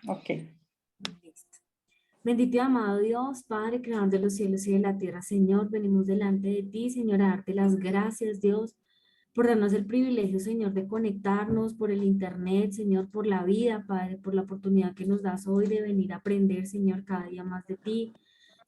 Ok. Listo. Bendito y amado Dios, Padre, creador de los cielos y de la tierra, Señor, venimos delante de ti, Señor, a darte las gracias, Dios, por darnos el privilegio, Señor, de conectarnos por el internet, Señor, por la vida, Padre, por la oportunidad que nos das hoy de venir a aprender, Señor, cada día más de ti,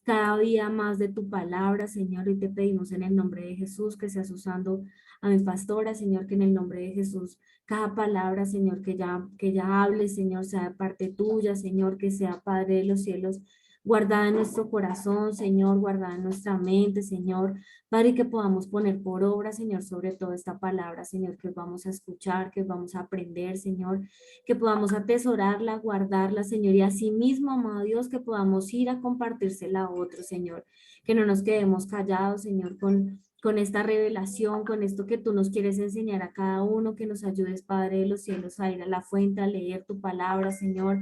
cada día más de tu palabra, Señor, y te pedimos en el nombre de Jesús que seas usando a mi pastora, Señor, que en el nombre de Jesús, cada palabra, Señor, que ya hable, Señor, sea de parte tuya, Señor, que sea Padre de los cielos, guardada en nuestro corazón, Señor, guardada en nuestra mente, Señor, Padre, y que podamos poner por obra, Señor, sobre todo esta palabra, Señor, que vamos a escuchar, que vamos a aprender, Señor, que podamos atesorarla, guardarla, Señor, y asimismo, amado Dios, que podamos ir a compartírsela a otro, Señor, que no nos quedemos callados, Señor, con esta revelación, con esto que tú nos quieres enseñar a cada uno, que nos ayudes, Padre de los cielos, a ir a la fuente, a leer tu palabra, Señor,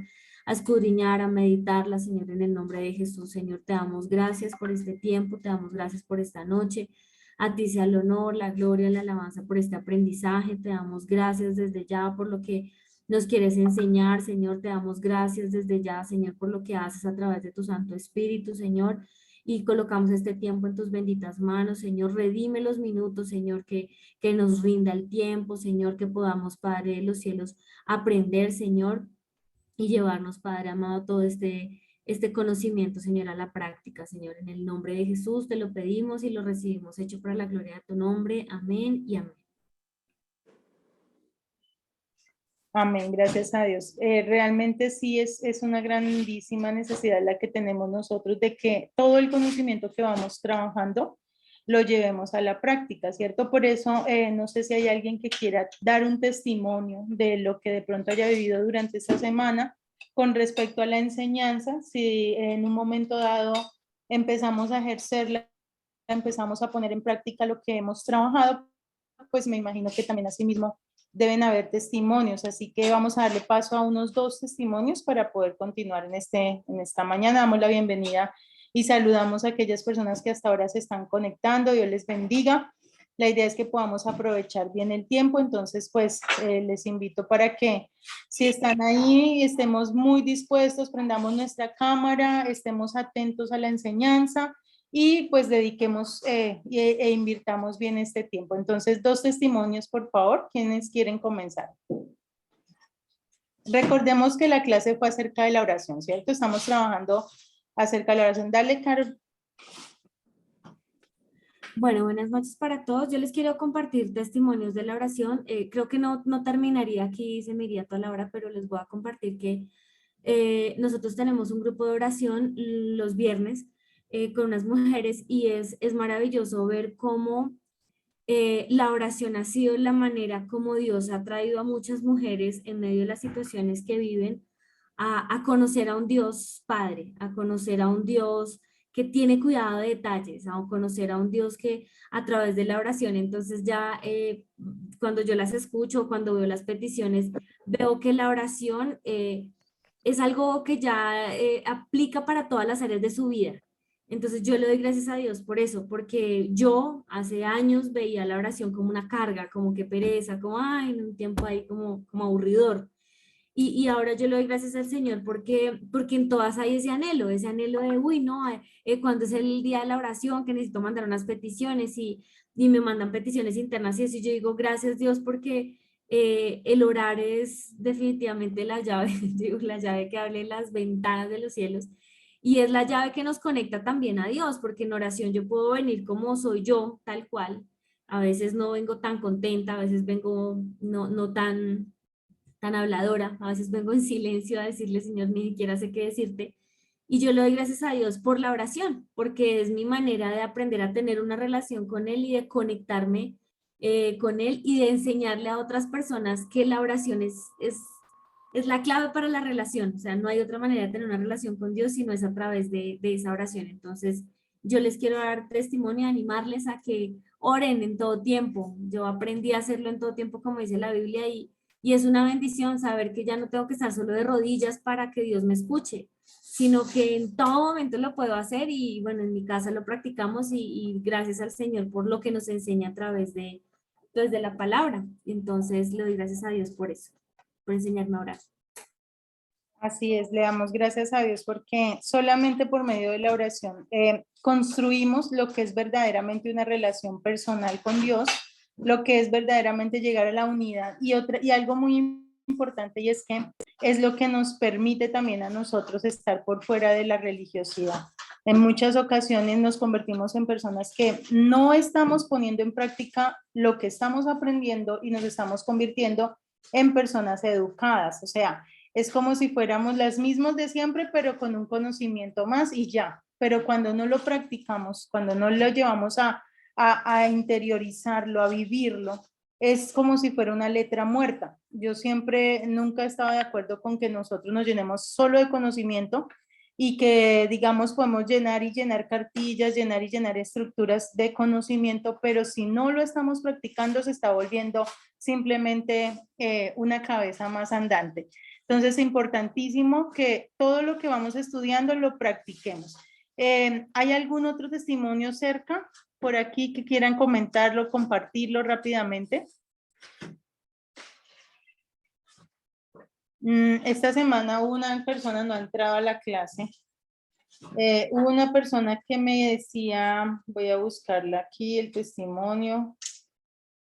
a escudriñar, a meditarla, Señor, en el nombre de Jesús, Señor, te damos gracias por este tiempo, te damos gracias por esta noche. A ti sea el honor, la gloria, la alabanza por este aprendizaje. Te damos gracias desde ya por lo que nos quieres enseñar, Señor. Te damos gracias desde ya, Señor, por lo que haces a través de tu Santo Espíritu, Señor. Y colocamos este tiempo en tus benditas manos, Señor. Redime los minutos, Señor, que nos rinda el tiempo, Señor, que podamos, Padre de los cielos, aprender, Señor, y llevarnos, Padre amado, todo este conocimiento, Señor, a la práctica, Señor. En el nombre de Jesús te lo pedimos y lo recibimos, hecho para la gloria de tu nombre. Amén y amén. Amén, gracias a Dios. Realmente sí es una grandísima necesidad la que tenemos nosotros de que todo el conocimiento que vamos trabajando lo llevemos a la práctica, ¿cierto? Por eso no sé si hay alguien que quiera dar un testimonio de lo que de pronto haya vivido durante esta semana con respecto a la enseñanza, si en un momento dado empezamos a ejercerla, empezamos a poner en práctica lo que hemos trabajado, pues me imagino que también asimismo deben haber testimonios, así que vamos a darle paso a unos 2 testimonios para poder continuar en esta mañana. Damos la bienvenida y saludamos a aquellas personas que hasta ahora se están conectando. Dios les bendiga. La idea es que podamos aprovechar bien el tiempo, entonces pues les invito para que si están ahí estemos muy dispuestos, prendamos nuestra cámara, estemos atentos a la enseñanza y pues dediquemos e invirtamos bien este tiempo. Entonces, 2 testimonios, por favor, ¿quiénes quieren comenzar? Recordemos que la clase fue acerca de la oración, ¿cierto? Estamos trabajando acerca de la oración. Dale, Carol. Bueno, buenas noches para todos. Yo les quiero compartir testimonios de la oración. Creo que no terminaría aquí, se me iría toda la hora, pero les voy a compartir que nosotros tenemos un grupo de oración los viernes con unas mujeres y es maravilloso ver cómo la oración ha sido la manera como Dios ha traído a muchas mujeres en medio de las situaciones que viven a conocer a un Dios Padre, a conocer a un Dios que tiene cuidado de detalles, a conocer a un Dios que a través de la oración, entonces ya cuando yo las escucho, cuando veo las peticiones, veo que la oración es algo que ya aplica para todas las áreas de su vida. Entonces yo le doy gracias a Dios por eso, porque yo hace años veía la oración como una carga, como que pereza, como, ay, en un tiempo ahí como aburridor. Y ahora yo le doy gracias al Señor porque en todas hay ese anhelo de, uy, no, cuando es el día de la oración, que necesito mandar unas peticiones y me mandan peticiones internas y así yo digo, gracias Dios, porque el orar es definitivamente la llave, digo, la llave que abre las ventanas de los cielos y es la llave que nos conecta también a Dios, porque en oración yo puedo venir como soy yo, tal cual. A veces no vengo tan contenta, a veces vengo no tan habladora, a veces vengo en silencio a decirle, Señor, ni siquiera sé qué decirte. Y yo le doy gracias a Dios por la oración, porque es mi manera de aprender a tener una relación con Él y de conectarme con Él y de enseñarle a otras personas que la oración es la clave para la relación. O sea, no hay otra manera de tener una relación con Dios si no es a través de esa oración. Entonces, yo les quiero dar testimonio, animarles a que oren en todo tiempo. Yo aprendí a hacerlo en todo tiempo, como dice la Biblia, y es una bendición saber que ya no tengo que estar solo de rodillas para que Dios me escuche, sino que en todo momento lo puedo hacer y bueno, en mi casa lo practicamos y gracias al Señor por lo que nos enseña a través pues, de la palabra. Entonces le doy gracias a Dios por eso, por enseñarme a orar. Así es, le damos gracias a Dios porque solamente por medio de la oración construimos lo que es verdaderamente una relación personal con Dios, lo que es verdaderamente llegar a la unidad y algo muy importante y es que es lo que nos permite también a nosotros estar por fuera de la religiosidad. En muchas ocasiones nos convertimos en personas que no estamos poniendo en práctica lo que estamos aprendiendo y nos estamos convirtiendo en personas educadas, o sea, es como si fuéramos las mismas de siempre, pero con un conocimiento más y ya. Pero cuando no lo practicamos, cuando no lo llevamos a interiorizarlo, a vivirlo, es como si fuera una letra muerta. Yo siempre, nunca he estado de acuerdo con que nosotros nos llenemos solo de conocimiento y que, digamos, podemos llenar y llenar cartillas, llenar y llenar estructuras de conocimiento, pero si no lo estamos practicando, se está volviendo simplemente una cabeza más andante. Entonces, es importantísimo que todo lo que vamos estudiando lo practiquemos. ¿Hay algún otro testimonio cerca por aquí que quieran comentarlo, compartirlo rápidamente? Esta semana una persona no ha entrado a la clase. Hubo una persona que me decía, voy a buscarla aquí, el testimonio,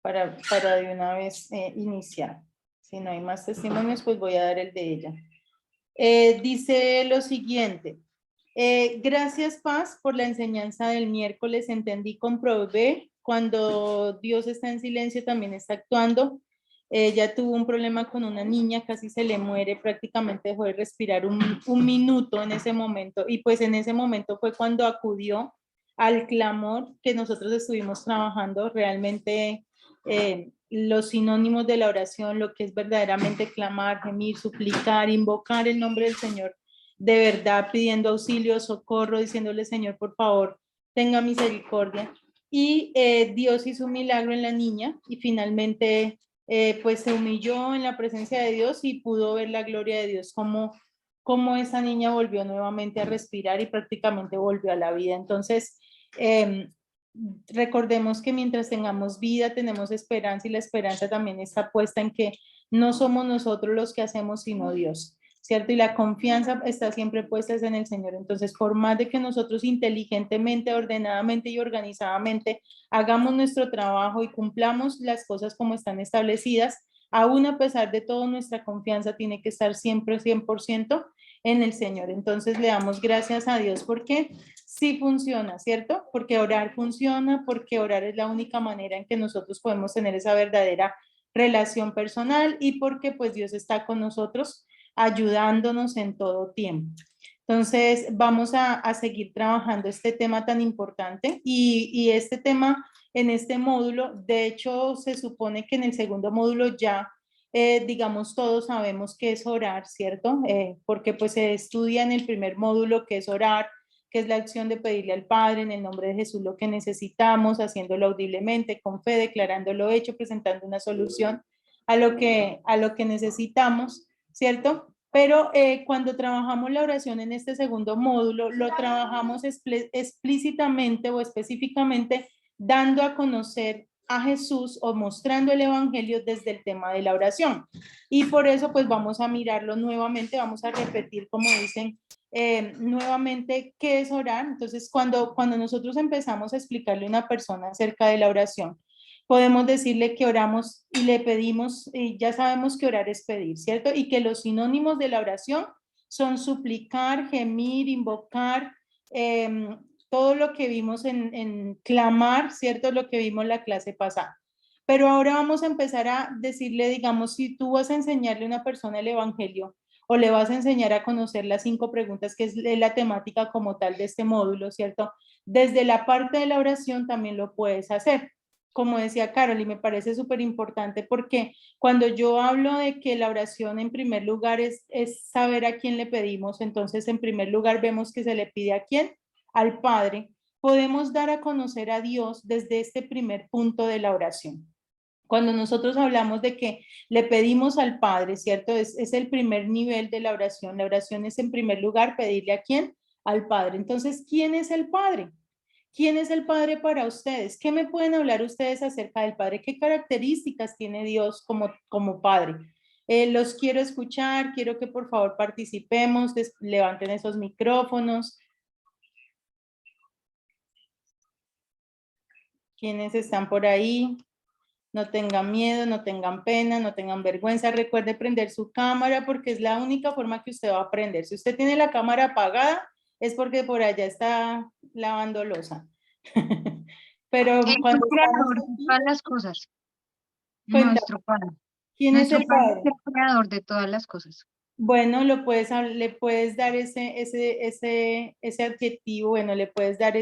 para de una vez iniciar. Si no hay más testimonios, pues voy a dar el de ella. Dice lo siguiente. Gracias, Paz, por la enseñanza del miércoles. Entendí, comprobé. Cuando Dios está en silencio, también está actuando. Ella tuvo un problema con una niña, casi se le muere, prácticamente dejó de respirar un minuto en ese momento. Y pues en ese momento fue cuando acudió al clamor que nosotros estuvimos trabajando. Realmente los sinónimos de la oración, lo que es verdaderamente clamar, gemir, suplicar, invocar el nombre del Señor de verdad pidiendo auxilio, socorro, diciéndole, Señor, por favor, tenga misericordia. Y Dios hizo un milagro en la niña y finalmente pues se humilló en la presencia de Dios y pudo ver la gloria de Dios como esa niña volvió nuevamente a respirar y prácticamente volvió a la vida. Entonces, recordemos que mientras tengamos vida tenemos esperanza y la esperanza también está puesta en que no somos nosotros los que hacemos, sino Dios. ¿Cierto? Y la confianza está siempre puesta en el Señor. Entonces, por más de que nosotros inteligentemente, ordenadamente y organizadamente hagamos nuestro trabajo y cumplamos las cosas como están establecidas, aún a pesar de todo, nuestra confianza tiene que estar siempre 100% en el Señor. Entonces, le damos gracias a Dios porque sí funciona, ¿cierto? Porque orar funciona, porque orar es la única manera en que nosotros podemos tener esa verdadera relación personal y porque pues Dios está con nosotros ayudándonos en todo tiempo. Entonces, vamos a seguir trabajando este tema tan importante y este tema en este módulo, de hecho, se supone que en el segundo módulo ya, digamos, todos sabemos qué es orar, ¿cierto? Porque pues se estudia en el primer módulo qué es orar, qué es la acción de pedirle al Padre en el nombre de Jesús lo que necesitamos, haciéndolo audiblemente, con fe, declarando lo hecho, presentando una solución a lo que necesitamos, ¿cierto? Pero cuando trabajamos la oración en este segundo módulo, lo trabajamos explícitamente o específicamente dando a conocer a Jesús o mostrando el Evangelio desde el tema de la oración. Y por eso pues vamos a mirarlo nuevamente, vamos a repetir como dicen nuevamente qué es orar. Entonces cuando nosotros empezamos a explicarle a una persona acerca de la oración, podemos decirle que oramos y le pedimos, y ya sabemos que orar es pedir, ¿cierto? Y que los sinónimos de la oración son suplicar, gemir, invocar, todo lo que vimos en clamar, ¿cierto? Lo que vimos en la clase pasada. Pero ahora vamos a empezar a decirle, digamos, si tú vas a enseñarle a una persona el Evangelio o le vas a enseñar a conocer las 5 preguntas, que es la temática como tal de este módulo, ¿cierto? Desde la parte de la oración también lo puedes hacer como decía Carol, y me parece súper importante porque cuando yo hablo de que la oración en primer lugar es saber a quién le pedimos, entonces en primer lugar vemos que se le pide a quién, al Padre. Podemos dar a conocer a Dios desde este primer punto de la oración. Cuando nosotros hablamos de que le pedimos al Padre, ¿cierto? Es el primer nivel de la oración. La oración es en primer lugar pedirle a quién, al Padre. Entonces, ¿quién es el Padre? ¿Quién es el Padre para ustedes? ¿Qué me pueden hablar ustedes acerca del Padre? ¿Qué características tiene Dios como Padre? Los quiero escuchar, quiero que por favor participemos, levanten esos micrófonos. ¿Quiénes están por ahí? No tengan miedo, no tengan pena, no tengan vergüenza. Recuerde prender su cámara porque es la única forma que usted va a aprender. Si usted tiene la cámara apagada, es porque por allá está lavando loza. Pero Es el cuando estamos creador de aquí, todas las cosas. cuéntame, Nuestro Padre. ¿quién es Nuestro el Padre Padre? es el creador de todas las cosas. Bueno, le puedes dar ese adjetivo, bueno, le puedes dar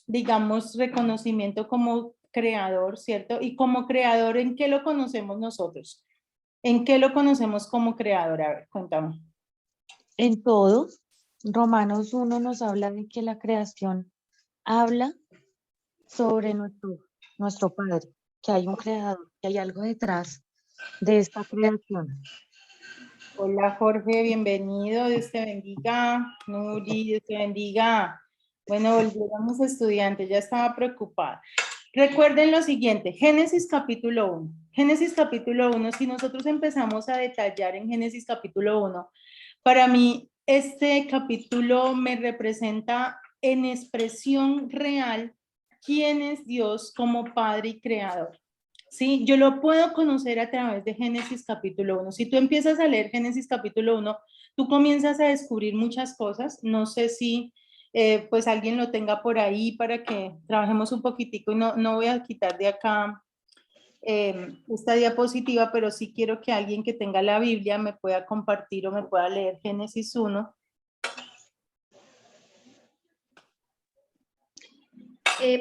digamos, reconocimiento como creador, ¿cierto? Y como creador, ¿en qué lo conocemos nosotros? ¿En qué lo conocemos como creador? A ver, cuéntame. En todo, Romanos 1 nos habla de que la creación habla sobre nuestro Padre, que hay un creador, que hay algo detrás de esta creación. Hola Jorge, bienvenido, Dios te bendiga. Nuri, Dios te bendiga. Bueno, volvemos estudiantes, ya estaba preocupada. Recuerden lo siguiente, Génesis capítulo 1. Génesis capítulo 1, si nosotros empezamos a detallar en Génesis capítulo 1, para mí este capítulo me representa en expresión real quién es Dios como Padre y Creador. ¿Sí? Yo lo puedo conocer a través de Génesis capítulo 1. Si tú empiezas a leer Génesis capítulo 1, tú comienzas a descubrir muchas cosas. No sé si pues alguien lo tenga por ahí para que trabajemos un poquitico y no voy a quitar de acá esta diapositiva, pero sí quiero que alguien que tenga la Biblia me pueda compartir o me pueda leer Génesis 1.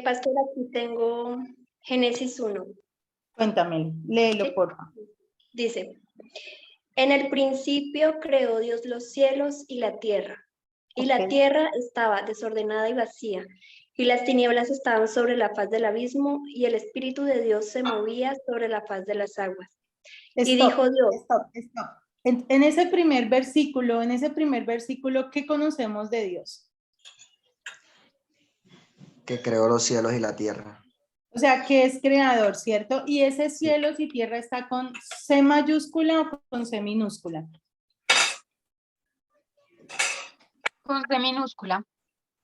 Pastor, aquí tengo Génesis 1. Cuéntame, léelo, ¿Sí? por favor. Dice, en el principio creó Dios los cielos y la tierra, y la Ok. tierra estaba desordenada y vacía, y las tinieblas estaban sobre la faz del abismo, y el Espíritu de Dios se movía sobre la faz de las aguas. Y dijo Dios, Stop. En ese primer versículo, ¿qué conocemos de Dios? Que creó los cielos y la tierra. O sea, que es creador, ¿cierto? Y ese cielos y tierra está con C mayúscula o con C minúscula. Con C minúscula.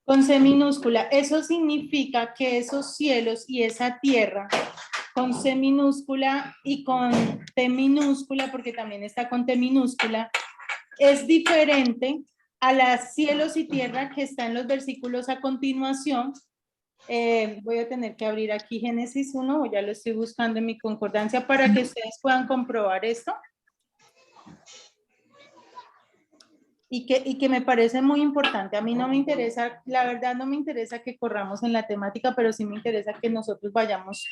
Con C minúscula. Eso significa que esos cielos y esa tierra, con C minúscula y con T minúscula, porque también está con T minúscula, es diferente a las cielos y tierra que están en los versículos a continuación. Voy a tener que abrir aquí Génesis 1, o ya lo estoy buscando en mi concordancia para que ustedes puedan comprobar esto. Y que me parece muy importante. A mí no me interesa, la verdad no me interesa que corramos en la temática, pero sí me interesa que nosotros vayamos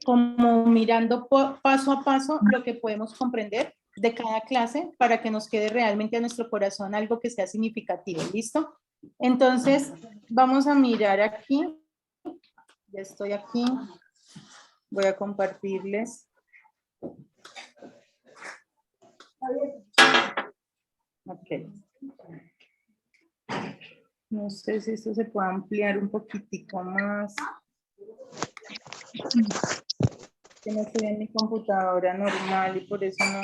como mirando paso a paso lo que podemos comprender de cada clase para que nos quede realmente a nuestro corazón algo que sea significativo. ¿Listo? Entonces, vamos a mirar aquí. Ya estoy aquí. Voy a compartirles. Ok. No sé si esto se puede ampliar un poquitico más. Que no estoy en mi computadora normal y por eso no.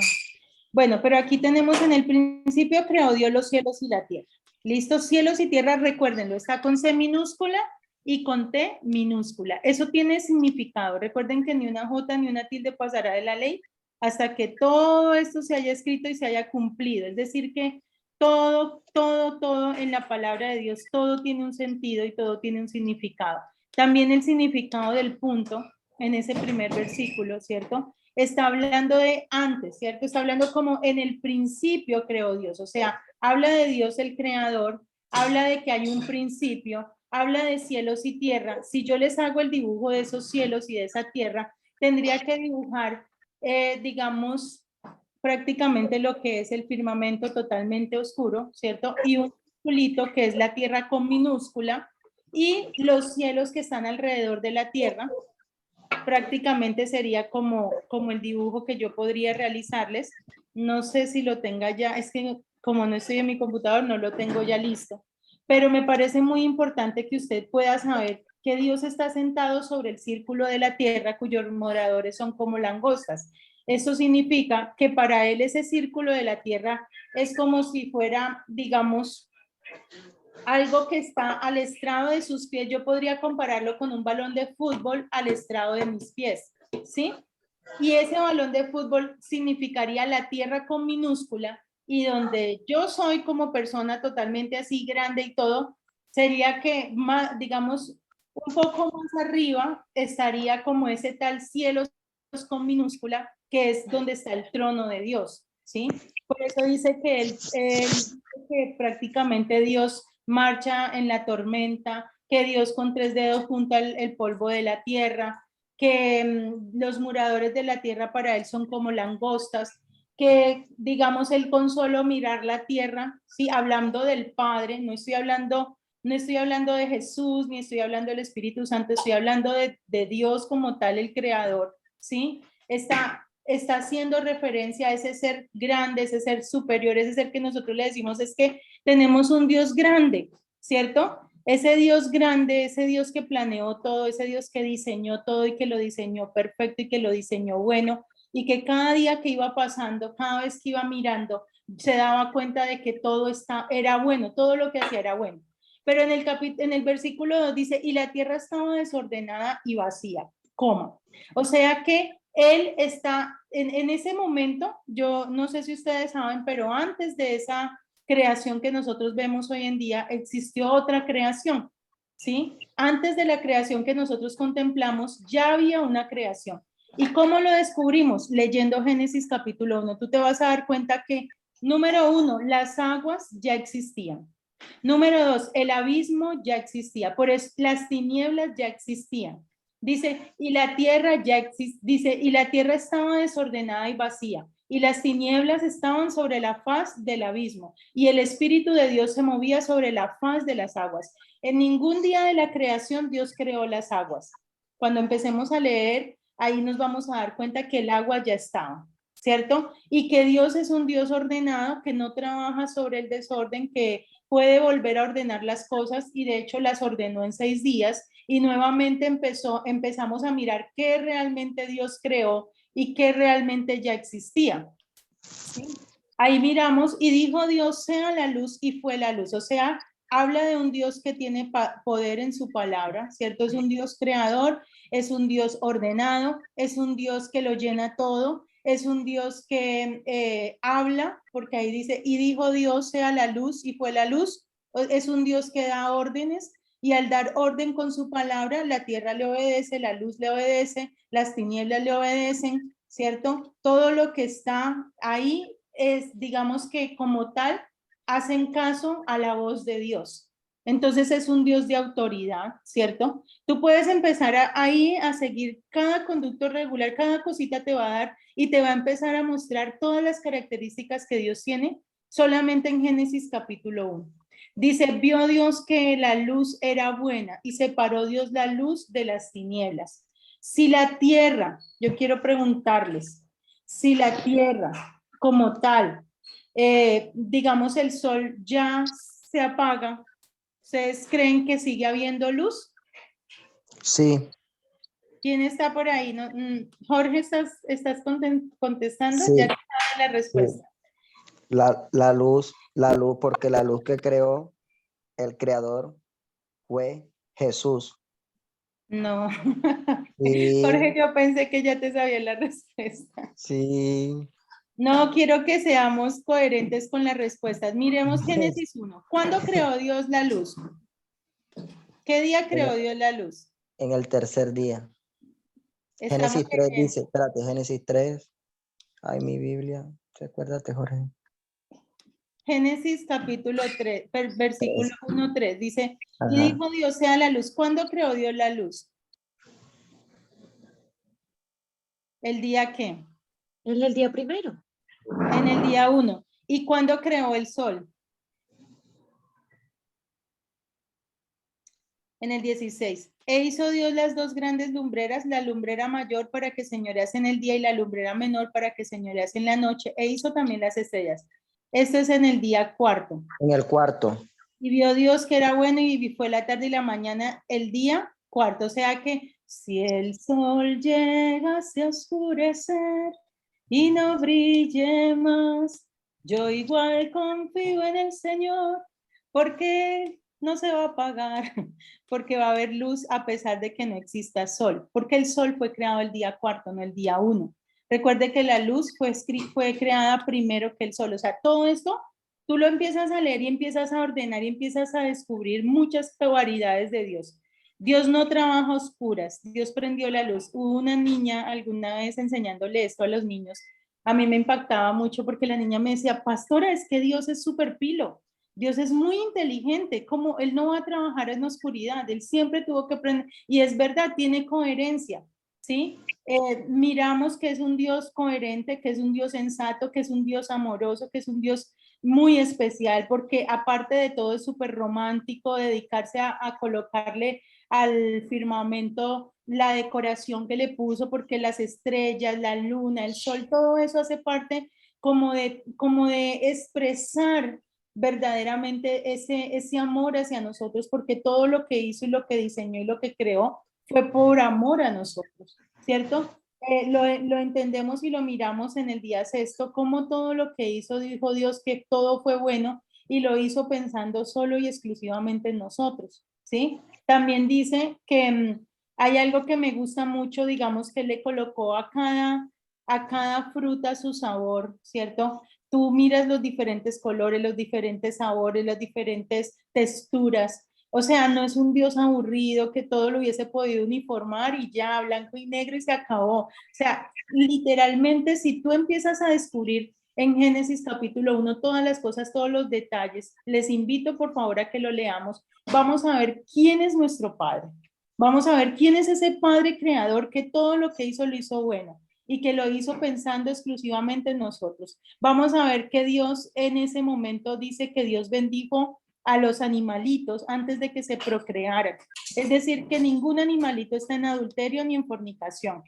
Bueno, pero aquí tenemos en el principio creó Dios los cielos y la tierra. ¿Listo? Cielos y tierra, recuérdenlo, está con C minúscula y con T minúscula. Eso tiene significado. Recuerden que ni una J ni una tilde pasará de la ley hasta que todo esto se haya escrito y se haya cumplido. Es decir, que todo en la palabra de Dios, todo tiene un sentido y todo tiene un significado. También el significado del punto en ese primer versículo, ¿cierto? Está hablando de antes, ¿cierto? Está hablando como en el principio creó Dios, o sea, habla de Dios el creador, habla de que hay un principio, habla de cielos y tierra. Si yo les hago el dibujo de esos cielos y de esa tierra, tendría que dibujar, digamos, prácticamente lo que es el firmamento totalmente oscuro, ¿cierto? Y un circulito que es la tierra con minúscula y los cielos que están alrededor de la tierra. Prácticamente sería como el dibujo que yo podría realizarles. No sé si lo tenga ya, es que como no estoy en mi computador, no lo tengo ya listo. Pero me parece muy importante que usted pueda saber que Dios está sentado sobre el círculo de la tierra, cuyos moradores son como langostas. Esto significa que para él ese círculo de la tierra es como si fuera, digamos, algo que está al estrado de sus pies. Yo podría compararlo con un balón de fútbol al estrado de mis pies, ¿sí? Y ese balón de fútbol significaría la tierra con minúscula, y donde yo soy como persona totalmente así grande y todo, sería que más, digamos, un poco más arriba estaría como ese tal cielo con minúscula, que es donde está el trono de Dios, ¿sí? Por eso dice que prácticamente Dios marcha en la tormenta, que Dios con 3 dedos junta el polvo de la tierra, que los moradores de la tierra para él son como langostas, que digamos él con solo mirar la tierra, sí, hablando del Padre, no estoy hablando de Jesús, ni estoy hablando del Espíritu Santo, estoy hablando de Dios como tal, el Creador, ¿sí? Está haciendo referencia a ese ser grande, ese ser superior, ese ser que nosotros le decimos es que tenemos un Dios grande, ¿cierto? Ese Dios grande, ese Dios que planeó todo, ese Dios que diseñó todo y que lo diseñó perfecto y que lo diseñó bueno, y que cada día que iba pasando, cada vez que iba mirando, se daba cuenta de que todo era bueno, todo lo que hacía era bueno. Pero en el versículo 2 dice, y la tierra estaba desordenada y vacía, ¿cómo? O sea que él está, en ese momento, yo no sé si ustedes saben, pero antes de esa creación que nosotros vemos hoy en día, existió otra creación, ¿sí? Antes de la creación que nosotros contemplamos, ya había una creación. ¿Y cómo lo descubrimos? Leyendo Génesis capítulo 1. Tú te vas a dar cuenta que, número 1, las aguas ya existían. Número 2, el abismo ya existía. Por eso las tinieblas ya existían. Dice, y la tierra ya existe, dice, y la tierra estaba desordenada y vacía, y las tinieblas estaban sobre la faz del abismo, y el Espíritu de Dios se movía sobre la faz de las aguas. En ningún día de la creación Dios creó las aguas. Cuando empecemos a leer, ahí nos vamos a dar cuenta que el agua ya estaba, ¿cierto? Y que Dios es un Dios ordenado, que no trabaja sobre el desorden, que puede volver a ordenar las cosas, y de hecho las ordenó en 6 días, y nuevamente empezamos a mirar qué realmente Dios creó y qué realmente ya existía. ¿Sí? Ahí miramos, y dijo Dios, sea la luz, y fue la luz. O sea, habla de un Dios que tiene poder en su palabra, ¿cierto? Es un Dios creador, es un Dios ordenado, es un Dios que lo llena todo, es un Dios que habla, porque ahí dice, y dijo Dios, sea la luz, y fue la luz. Es un Dios que da órdenes, y al dar orden con su palabra, la tierra le obedece, la luz le obedece, las tinieblas le obedecen, ¿cierto? Todo lo que está ahí es, digamos que como tal, hacen caso a la voz de Dios. Entonces es un Dios de autoridad, ¿cierto? Tú puedes empezar ahí a seguir cada conducto regular, cada cosita te va a dar y te va a empezar a mostrar todas las características que Dios tiene solamente en Génesis capítulo 1. Dice, vio Dios que la luz era buena y separó Dios la luz de las tinieblas. Si la tierra, yo quiero preguntarles, si la tierra como tal, digamos el sol ya se apaga, ¿ustedes creen que sigue habiendo luz? Sí, ¿Quién está por ahí? ¿No? Jorge, ¿estás contestando? sí, Ya te daba la respuesta. sí. La luz, porque la luz que creó el creador fue Jesús. No. Jorge, Sí, yo pensé que ya te sabía la respuesta. sí. No, quiero que seamos coherentes con las respuestas. Miremos Génesis 1. ¿Cuándo creó Dios la luz? ¿Qué día creó Dios la luz? En el tercer día. Estamos Génesis 3 en dice, espérate, Génesis 3. Ay, mi Biblia. Recuérdate, Jorge. Génesis capítulo 3, versículo 1, 3. Dice, y Ajá. dijo Dios sea la luz. ¿Cuándo creó Dios la luz? ¿El día qué? En el día primero. En el día 1. ¿Y cuándo creó el sol? En el 16. E hizo Dios las dos grandes lumbreras, la lumbrera mayor para que señorease en el día y la lumbrera menor para que señorease en la noche. E hizo también las estrellas. Esto es en el día 4. En el cuarto. Y vio Dios que era bueno, y fue la tarde y la mañana el día cuarto. O sea que si el sol llegase a oscurecer y no brille más, yo igual confío en el Señor, porque no se va a apagar, porque va a haber luz a pesar de que no exista sol, porque el sol fue creado el día cuarto, no el día uno. Recuerde que la luz fue creada primero que el sol. O sea, todo esto tú lo empiezas a leer y empiezas a ordenar y empiezas a descubrir muchas variedades de Dios. Dios no trabaja a oscuras, Dios prendió la luz. Hubo una niña alguna vez enseñándole esto a los niños. A mí me impactaba mucho porque la niña me decía, pastora, es que Dios es súper pilo. Dios es muy inteligente, como Él no va a trabajar en oscuridad, Él siempre tuvo que aprender, y es verdad, tiene coherencia, ¿sí? Miramos que es un Dios coherente, que es un Dios sensato, que es un Dios amoroso, que es un Dios muy especial, porque aparte de todo es súper romántico, dedicarse a colocarle al firmamento la decoración que le puso, porque las estrellas, la luna, el sol, todo eso hace parte como de expresar verdaderamente ese amor hacia nosotros, porque todo lo que hizo y lo que diseñó y lo que creó fue por amor a nosotros, ¿cierto? Lo entendemos y lo miramos en el día sexto, como todo lo que hizo, dijo Dios que todo fue bueno y lo hizo pensando solo y exclusivamente en nosotros, ¿sí? También dice que hay algo que me gusta mucho, digamos, que le colocó a cada fruta su sabor, ¿cierto? Tú miras los diferentes colores, los diferentes sabores, las diferentes texturas. O sea, no es un Dios aburrido que todo lo hubiese podido uniformar y ya, blanco y negro y se acabó. O sea, literalmente, si tú empiezas a descubrir en Génesis capítulo 1 todas las cosas, todos los detalles, les invito por favor a que lo leamos. Vamos a ver quién es nuestro Padre. Vamos a ver quién es ese Padre creador que todo lo que hizo lo hizo bueno y que lo hizo pensando exclusivamente en nosotros. Vamos a ver que Dios en ese momento dice que Dios bendijo a los animalitos antes de que se procrearan. Es decir, que ningún animalito está en adulterio ni en fornicación,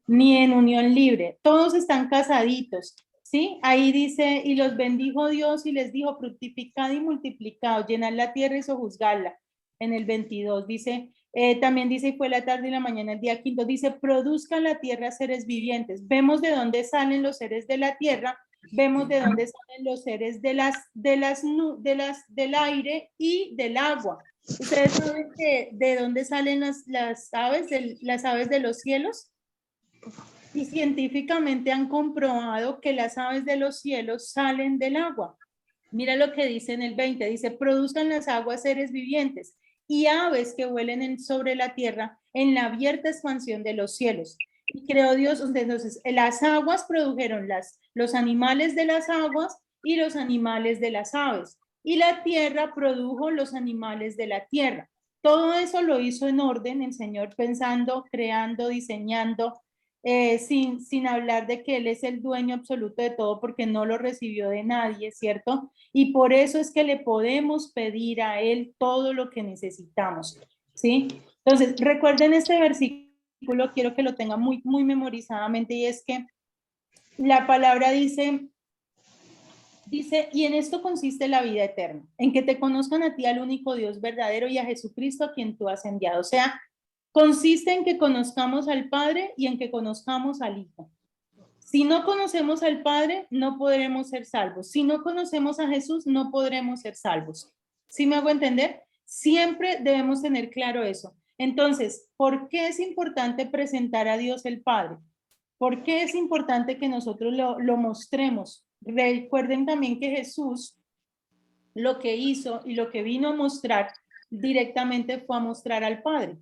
ni en unión libre. Todos están casaditos, ¿sí? Ahí dice, y los bendijo Dios y les dijo, fructificad y multiplicad, llenad la tierra y sojuzgadla. En el 22 dice, también dice, y fue la tarde y la mañana el día quinto, dice, produzcan la tierra seres vivientes. Vemos de dónde salen los seres de la tierra, vemos de dónde salen los seres del aire y del agua. Ustedes saben que de dónde salen las aves de los cielos, y científicamente han comprobado que las aves de los cielos salen del agua. Mira lo que dice en el 20, dice, produzcan las aguas seres vivientes y aves que vuelen sobre la tierra en la abierta expansión de los cielos. Y creó Dios, entonces las aguas produjeron los animales de las aguas y los animales de las aves. Y la tierra produjo los animales de la tierra. Todo eso lo hizo en orden el Señor, pensando, creando, diseñando, sin hablar de que Él es el dueño absoluto de todo porque no lo recibió de nadie, ¿cierto? Y por eso es que le podemos pedir a Él todo lo que necesitamos, ¿sí? Entonces, recuerden este versículo, quiero que lo tengan muy, muy memorizadamente, y es que la palabra dice, y en esto consiste la vida eterna, en que te conozcan a ti, al único Dios verdadero, y a Jesucristo a quien tú has enviado. O sea, consiste en que conozcamos al Padre y en que conozcamos al Hijo. Si no conocemos al Padre, no podremos ser salvos. Si no conocemos a Jesús, no podremos ser salvos. ¿Sí me hago entender? Siempre debemos tener claro eso. Entonces, ¿por qué es importante presentar a Dios el Padre? ¿Por qué es importante que nosotros lo mostremos? Recuerden también que Jesús lo que hizo y lo que vino a mostrar directamente fue a mostrar al Padre,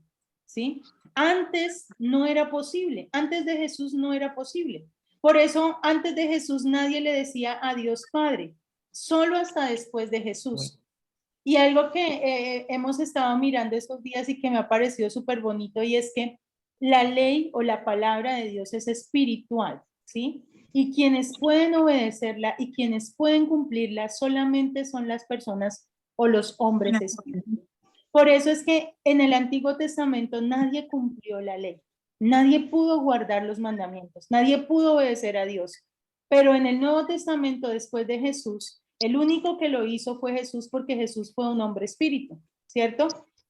¿sí? Antes no era posible, antes de Jesús no era posible. Por eso, antes de Jesús nadie le decía a Dios Padre, solo hasta después de Jesús. Y algo que hemos estado mirando estos días y que me ha parecido súper bonito, y es que la ley o la palabra de Dios es espiritual, ¿sí? Y quienes pueden obedecerla y quienes pueden cumplirla solamente son las personas o los hombres espirituales. Por eso es que en el Antiguo Testamento nadie cumplió la ley, nadie pudo guardar los mandamientos, nadie pudo obedecer a Dios. Pero en el Nuevo Testamento, después de Jesús, el único que lo hizo fue Jesús, porque Jesús fue un hombre espíritu, ¿cierto?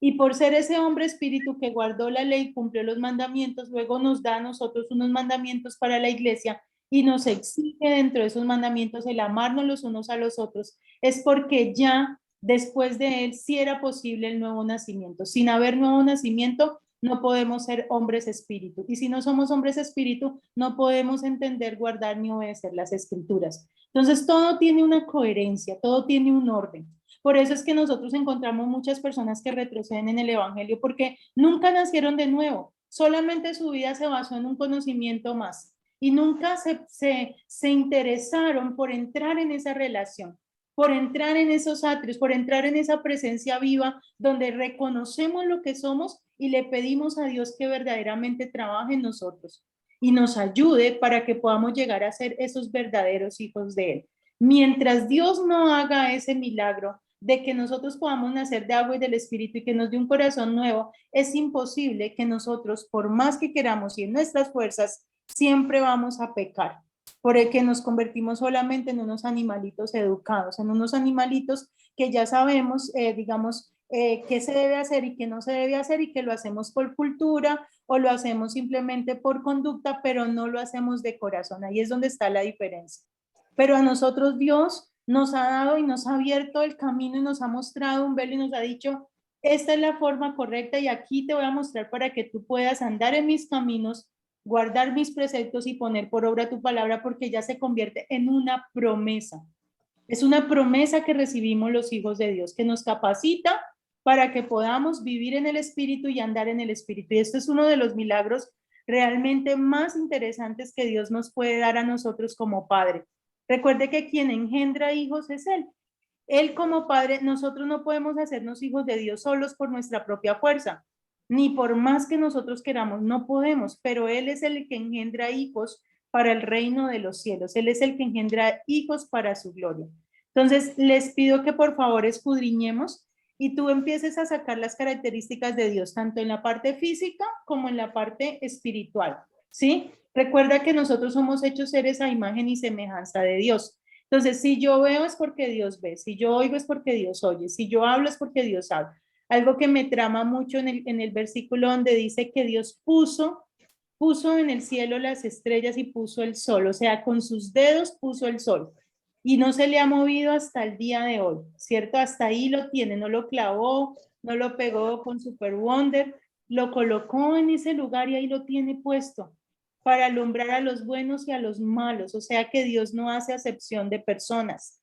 Y por ser ese hombre espíritu que guardó la ley, cumplió los mandamientos, luego nos da a nosotros unos mandamientos para la iglesia y nos exige dentro de esos mandamientos el amarnos los unos a los otros, es porque ya después de él sí era posible el nuevo nacimiento. Sin haber nuevo nacimiento, no podemos ser hombres espíritu. Y si no somos hombres espíritu, no podemos entender, guardar ni obedecer las escrituras. Entonces, todo tiene una coherencia, todo tiene un orden. Por eso es que nosotros encontramos muchas personas que retroceden en el evangelio porque nunca nacieron de nuevo, solamente su vida se basó en un conocimiento más y nunca se interesaron por entrar en esa relación, por entrar en esos atrios, por entrar en esa presencia viva donde reconocemos lo que somos y le pedimos a Dios que verdaderamente trabaje en nosotros y nos ayude para que podamos llegar a ser esos verdaderos hijos de Él. Mientras Dios no haga ese milagro de que nosotros podamos nacer de agua y del Espíritu y que nos dé un corazón nuevo, es imposible que nosotros, por más que queramos y en nuestras fuerzas, siempre vamos a pecar, porque nos convertimos solamente en unos animalitos educados, en unos animalitos que ya sabemos, digamos, qué se debe hacer y qué no se debe hacer y que lo hacemos por cultura o lo hacemos simplemente por conducta, pero no lo hacemos de corazón. Ahí es donde está la diferencia. Pero a nosotros Dios nos ha dado y nos ha abierto el camino y nos ha mostrado un velo y nos ha dicho, esta es la forma correcta y aquí te voy a mostrar para que tú puedas andar en mis caminos, guardar mis preceptos y poner por obra tu palabra, porque ya se convierte en una promesa. Es una promesa que recibimos los hijos de Dios, que nos capacita para que podamos vivir en el Espíritu y andar en el Espíritu. Y esto es uno de los milagros realmente más interesantes que Dios nos puede dar a nosotros como Padre. Recuerde que quien engendra hijos es Él. Él como Padre, nosotros no podemos hacernos hijos de Dios solos por nuestra propia fuerza, ni por más que nosotros queramos, no podemos, pero Él es el que engendra hijos para el reino de los cielos. Él es el que engendra hijos para su gloria. Entonces, les pido que por favor escudriñemos y tú empieces a sacar las características de Dios, tanto en la parte física como en la parte espiritual, ¿sí? Recuerda que nosotros somos hechos seres a imagen y semejanza de Dios. Entonces, si yo veo es porque Dios ve, si yo oigo es porque Dios oye, si yo hablo es porque Dios habla. Algo que me trama mucho en el versículo donde dice que Dios puso en el cielo las estrellas y puso el sol, o sea, con sus dedos puso el sol y no se le ha movido hasta el día de hoy, ¿cierto? Hasta ahí lo tiene, no lo clavó, no lo pegó con Super Wonder, lo colocó en ese lugar y ahí lo tiene puesto para alumbrar a los buenos y a los malos, o sea que Dios no hace acepción de personas.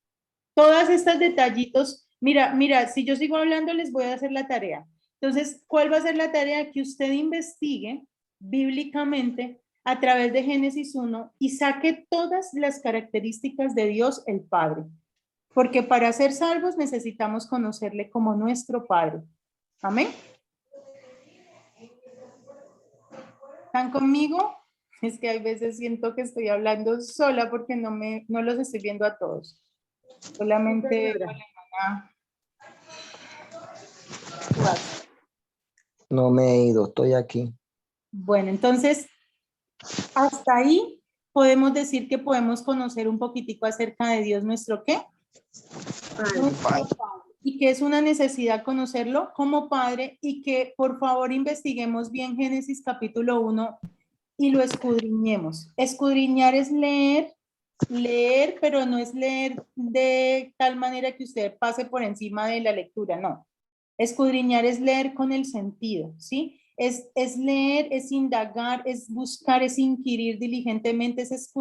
Todas estas detallitos, mira, si yo sigo hablando les voy a hacer la tarea. Entonces, ¿cuál va a ser la tarea? Que usted investigue bíblicamente a través de Génesis 1 y saque todas las características de Dios el Padre. Porque para ser salvos necesitamos conocerle como nuestro Padre. Amén. ¿Están conmigo? Es que hay veces siento que estoy hablando sola porque no los estoy viendo a todos. Solamente No me he ido, estoy aquí. Bueno, entonces, hasta ahí podemos decir que podemos conocer un poquitico acerca de Dios nuestro ¿qué? Padre. Y que es una necesidad conocerlo como Padre y que por favor investiguemos bien Génesis capítulo 1 y lo escudriñemos. Escudriñar es leer, pero no es leer de tal manera que usted pase por encima de la lectura, no. Escudriñar es leer con el sentido, ¿sí? Es leer, es indagar, es buscar, es inquirir diligentemente, es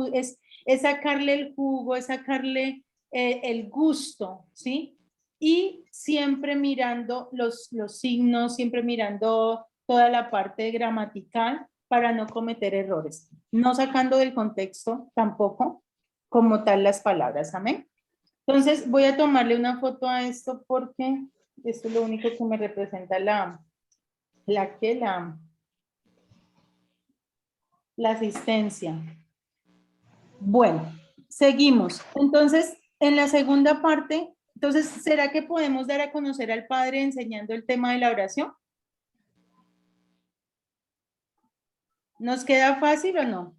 sacarle el jugo, es sacarle el gusto, ¿sí? Y siempre mirando los signos, siempre mirando toda la parte gramatical para no cometer errores, no sacando del contexto tampoco como tal las palabras, amén. Entonces voy a tomarle una foto a esto porque esto es lo único que me representa la asistencia. Bueno, seguimos. Entonces, en la segunda parte, entonces, ¿será que podemos dar a conocer al Padre enseñando el tema de la oración? ¿Nos queda fácil o no?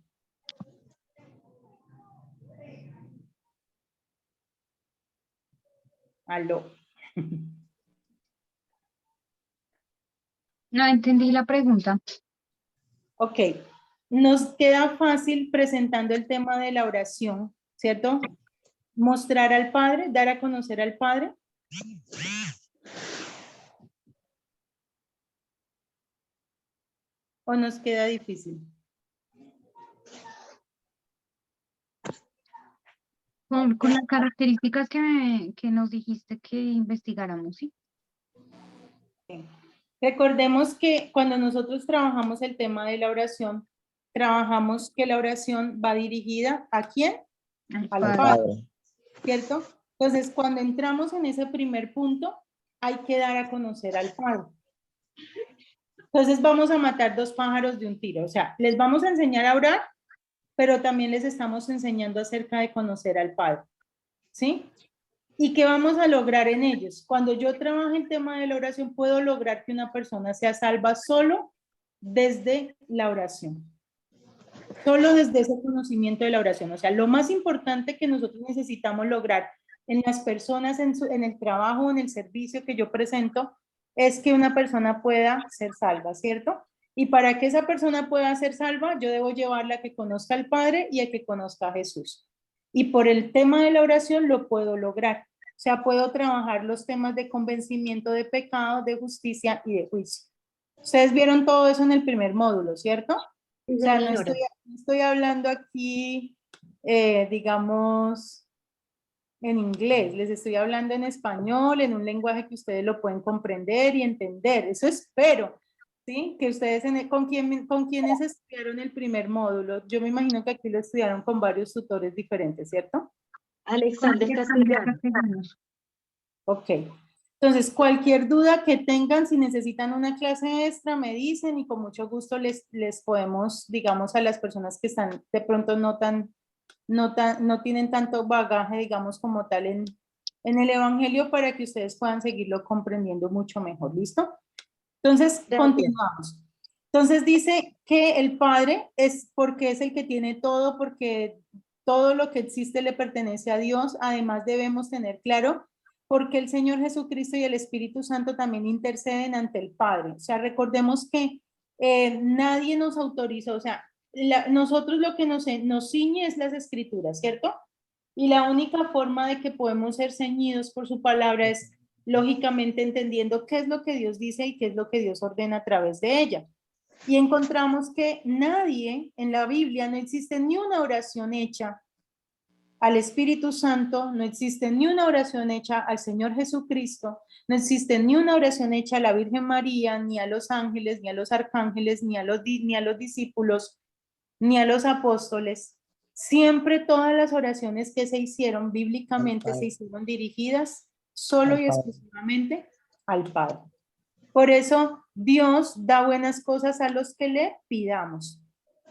Aló. No entendí la pregunta. Ok, nos queda fácil presentando el tema de la oración, ¿cierto? Mostrar al Padre, dar a conocer al Padre. ¿O nos queda difícil? Con las características que nos dijiste que investigáramos, ¿sí? Recordemos que cuando nosotros trabajamos el tema de la oración, trabajamos que la oración va dirigida ¿a quién? Al Al Padre. Padre, ¿cierto? Entonces, cuando entramos en ese primer punto, hay que dar a conocer al Padre. Entonces, vamos a matar dos pájaros de un tiro. O sea, les vamos a enseñar a orar, pero también les estamos enseñando acerca de conocer al Padre, ¿sí? ¿Y qué vamos a lograr en ellos? Cuando yo trabajo el tema de la oración, puedo lograr que una persona sea salva solo desde la oración. Solo desde ese conocimiento de la oración. O sea, lo más importante que nosotros necesitamos lograr en las personas, en el trabajo, en el servicio que yo presento, es que una persona pueda ser salva, ¿cierto? Y para que esa persona pueda ser salva, yo debo llevarla a que conozca al Padre y a que conozca a Jesús. Y por el tema de la oración lo puedo lograr. O sea, puedo trabajar los temas de convencimiento de pecado, de justicia y de juicio. Ustedes vieron todo eso en el primer módulo, ¿cierto? Sí, O sea, no señora. estoy hablando aquí, digamos, en inglés, les estoy hablando en español, en un lenguaje que ustedes lo pueden comprender y entender. Eso espero, ¿sí? Que ustedes, ¿con quiénes estudiaron el primer módulo? Yo me imagino que aquí lo estudiaron con varios tutores diferentes, ¿cierto? Alexander Castellano. Ok. Entonces, cualquier duda que tengan, si necesitan una clase extra, me dicen y con mucho gusto les podemos, digamos, a las personas que están de pronto no tienen tanto bagaje, digamos, como tal en el Evangelio para que ustedes puedan seguirlo comprendiendo mucho mejor. ¿Listo? Entonces, Gracias. continuamos. Entonces dice que el Padre es porque es el que tiene todo, porque todo lo que existe le pertenece a Dios. Además, debemos tener claro porque el Señor Jesucristo y el Espíritu Santo también interceden ante el Padre. O sea, recordemos que nadie nos autoriza, o sea, nosotros lo que nos ciñe es las Escrituras, ¿cierto? Y la única forma de que podemos ser ceñidos por su palabra es lógicamente entendiendo qué es lo que Dios dice y qué es lo que Dios ordena a través de ella. Y encontramos que nadie en la Biblia, no existe ni una oración hecha al Espíritu Santo, no existe ni una oración hecha al Señor Jesucristo, no existe ni una oración hecha a la Virgen María, ni a los ángeles, ni a los arcángeles, ni a los discípulos, ni a los apóstoles. Siempre todas las oraciones que se hicieron bíblicamente se hicieron dirigidas solo y exclusivamente al Padre. Por eso Dios da buenas cosas a los que le pidamos.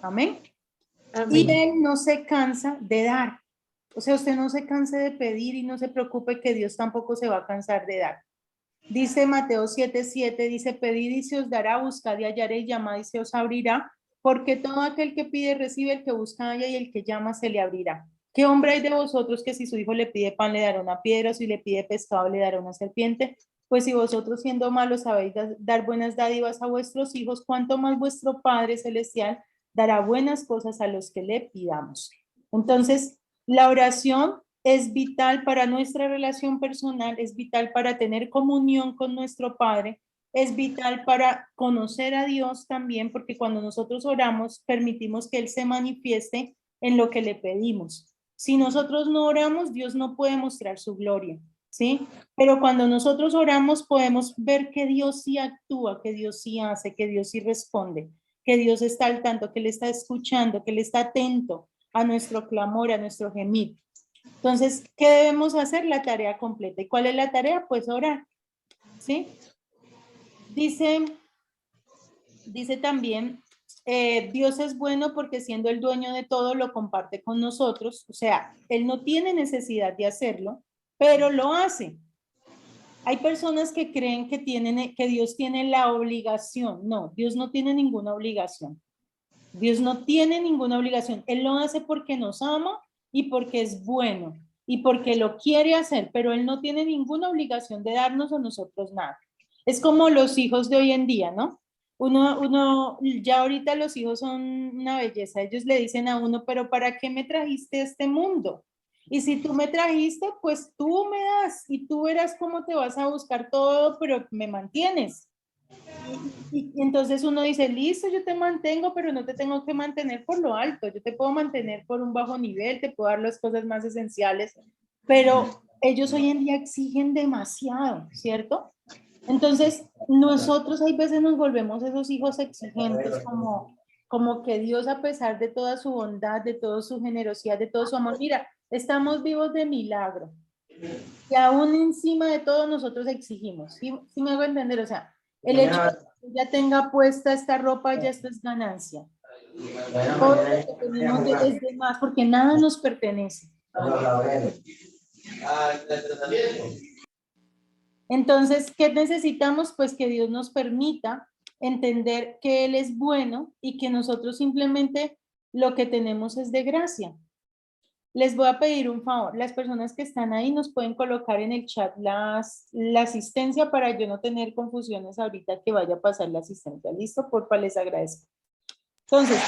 Amén. Amén. Y Él no se cansa de dar. O sea, usted no se canse de pedir y no se preocupe que Dios tampoco se va a cansar de dar. Dice Mateo 7:7, dice, pedid y se os dará, buscad y hallaréis, llamad y se os abrirá, porque todo aquel que pide recibe, el que busca halla y el que llama se le abrirá. ¿Qué hombre hay de vosotros que si su hijo le pide pan le dará una piedra, o si le pide pescado le dará una serpiente? Pues si vosotros siendo malos sabéis dar buenas dádivas a vuestros hijos, cuánto más vuestro Padre Celestial dará buenas cosas a los que le pidamos. Entonces, la oración es vital para nuestra relación personal, es vital para tener comunión con nuestro Padre, es vital para conocer a Dios también, porque cuando nosotros oramos, permitimos que Él se manifieste en lo que le pedimos. Si nosotros no oramos, Dios no puede mostrar su gloria, ¿sí? Pero cuando nosotros oramos, podemos ver que Dios sí actúa, que Dios sí hace, que Dios sí responde, que Dios está al tanto, que Él está escuchando, que Él está atento a nuestro clamor, a nuestro gemir. Entonces, ¿qué debemos hacer? La tarea completa. ¿Y cuál es la tarea? Pues orar, ¿sí? Dice también, Dios es bueno porque siendo el dueño de todo, lo comparte con nosotros. O sea, Él no tiene necesidad de hacerlo, pero lo hace. Hay personas que creen que Dios tiene la obligación. No, Dios no tiene ninguna obligación. Dios no tiene ninguna obligación. Él lo hace porque nos ama y porque es bueno y porque lo quiere hacer, pero Él no tiene ninguna obligación de darnos a nosotros nada. Es como los hijos de hoy en día, ¿no? Ya ahorita los hijos son una belleza. Ellos le dicen a uno, pero ¿para qué me trajiste a este mundo? Y si tú me trajiste, pues tú me das y tú verás cómo te vas a buscar todo, pero me mantienes. Y entonces uno dice, listo, yo te mantengo, pero no te tengo que mantener por lo alto. Yo te puedo mantener por un bajo nivel, te puedo dar las cosas más esenciales, pero ellos hoy en día exigen demasiado, ¿cierto? Entonces, nosotros hay veces nos volvemos esos hijos exigentes, como que Dios, a pesar de toda su bondad, de toda su generosidad, de todo su amor, mira, estamos vivos de milagro. Y aún encima de todo nosotros exigimos. ¿Sí me hago entender? O sea, el hecho de que ella tenga puesta esta ropa, ya esto es ganancia. Todo lo que tenemos es de más, porque nada nos pertenece. Entonces, ¿qué necesitamos? Pues que Dios nos permita entender que Él es bueno y que nosotros simplemente lo que tenemos es de gracia. Les voy a pedir un favor, las personas que están ahí nos pueden colocar en el chat la asistencia para yo no tener confusiones ahorita que vaya a pasar la asistencia. ¿Listo? Porfa, les agradezco. Entonces,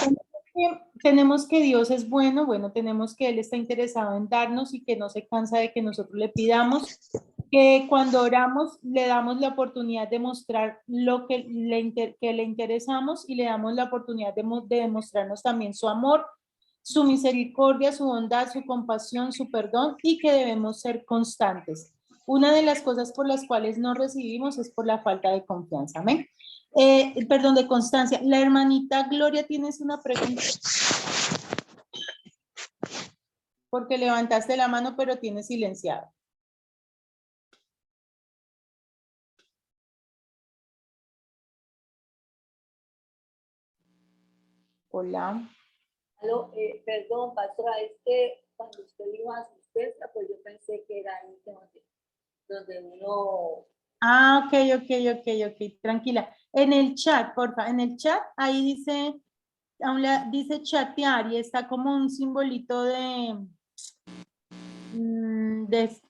tenemos que Dios es bueno, tenemos que Él está interesado en darnos y que no se cansa de que nosotros le pidamos, que cuando oramos le damos la oportunidad de mostrar lo que le interesamos y le damos la oportunidad de demostrarnos también su amor, su misericordia, su bondad, su compasión, su perdón y que debemos ser constantes. Una de las cosas por las cuales no recibimos es por la falta de confianza. ¿Amén? Perdón, de constancia. La hermanita Gloria, ¿tienes una pregunta? Porque levantaste la mano, pero tienes silenciado. Hola. Perdón, pastora, es que cuando usted dijo asistencia, pues yo pensé que era ahí donde uno... Ah, ok, tranquila. En el chat, porfa, en el chat, ahí dice, dice chatear y está como un simbolito de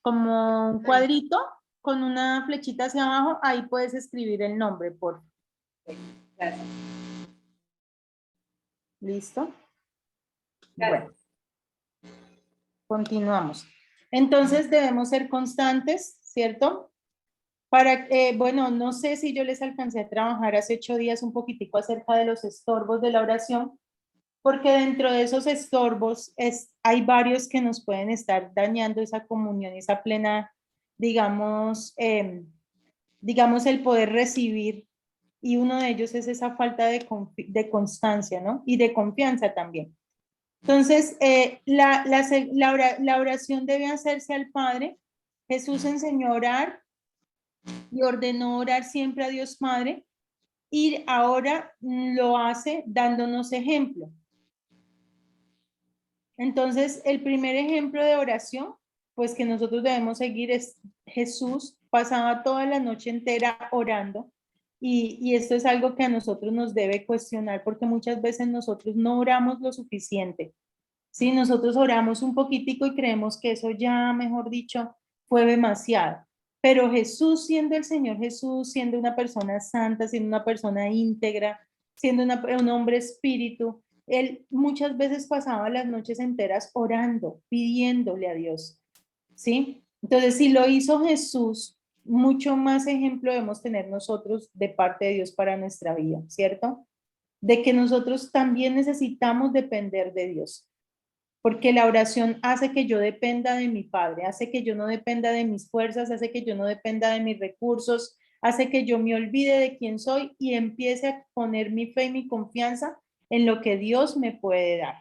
como un cuadrito con una flechita hacia abajo, ahí puedes escribir el nombre, porfa. Gracias. ¿Listo? Gracias. Bueno, continuamos. Entonces debemos ser constantes, ¿cierto? Bueno, no sé si yo les alcancé a trabajar hace 8 días un poquitico acerca de los estorbos de la oración, porque dentro de esos estorbos hay varios que nos pueden estar dañando esa comunión, esa plena, digamos, digamos el poder recibir, y uno de ellos es esa falta de constancia, ¿no? Y de confianza también. Entonces, la oración debe hacerse al Padre. Jesús enseñó a orar y ordenó orar siempre a Dios Padre, y ahora lo hace dándonos ejemplo. Entonces, el primer ejemplo de oración, pues que nosotros debemos seguir es Jesús pasaba toda la noche entera orando, y esto es algo que a nosotros nos debe cuestionar porque muchas veces nosotros no oramos lo suficiente. Sí, nosotros oramos un poquitico y creemos que eso ya, mejor dicho, fue demasiado. Pero Jesús, siendo el Señor Jesús, siendo una persona santa, siendo una persona íntegra, siendo un hombre espíritu, él muchas veces pasaba las noches enteras orando, pidiéndole a Dios. ¿Sí? Entonces, si lo hizo Jesús, mucho más ejemplo debemos tener nosotros de parte de Dios para nuestra vida, ¿cierto? De que nosotros también necesitamos depender de Dios, porque la oración hace que yo dependa de mi Padre, hace que yo no dependa de mis fuerzas, hace que yo no dependa de mis recursos, hace que yo me olvide de quién soy y empiece a poner mi fe y mi confianza en lo que Dios me puede dar.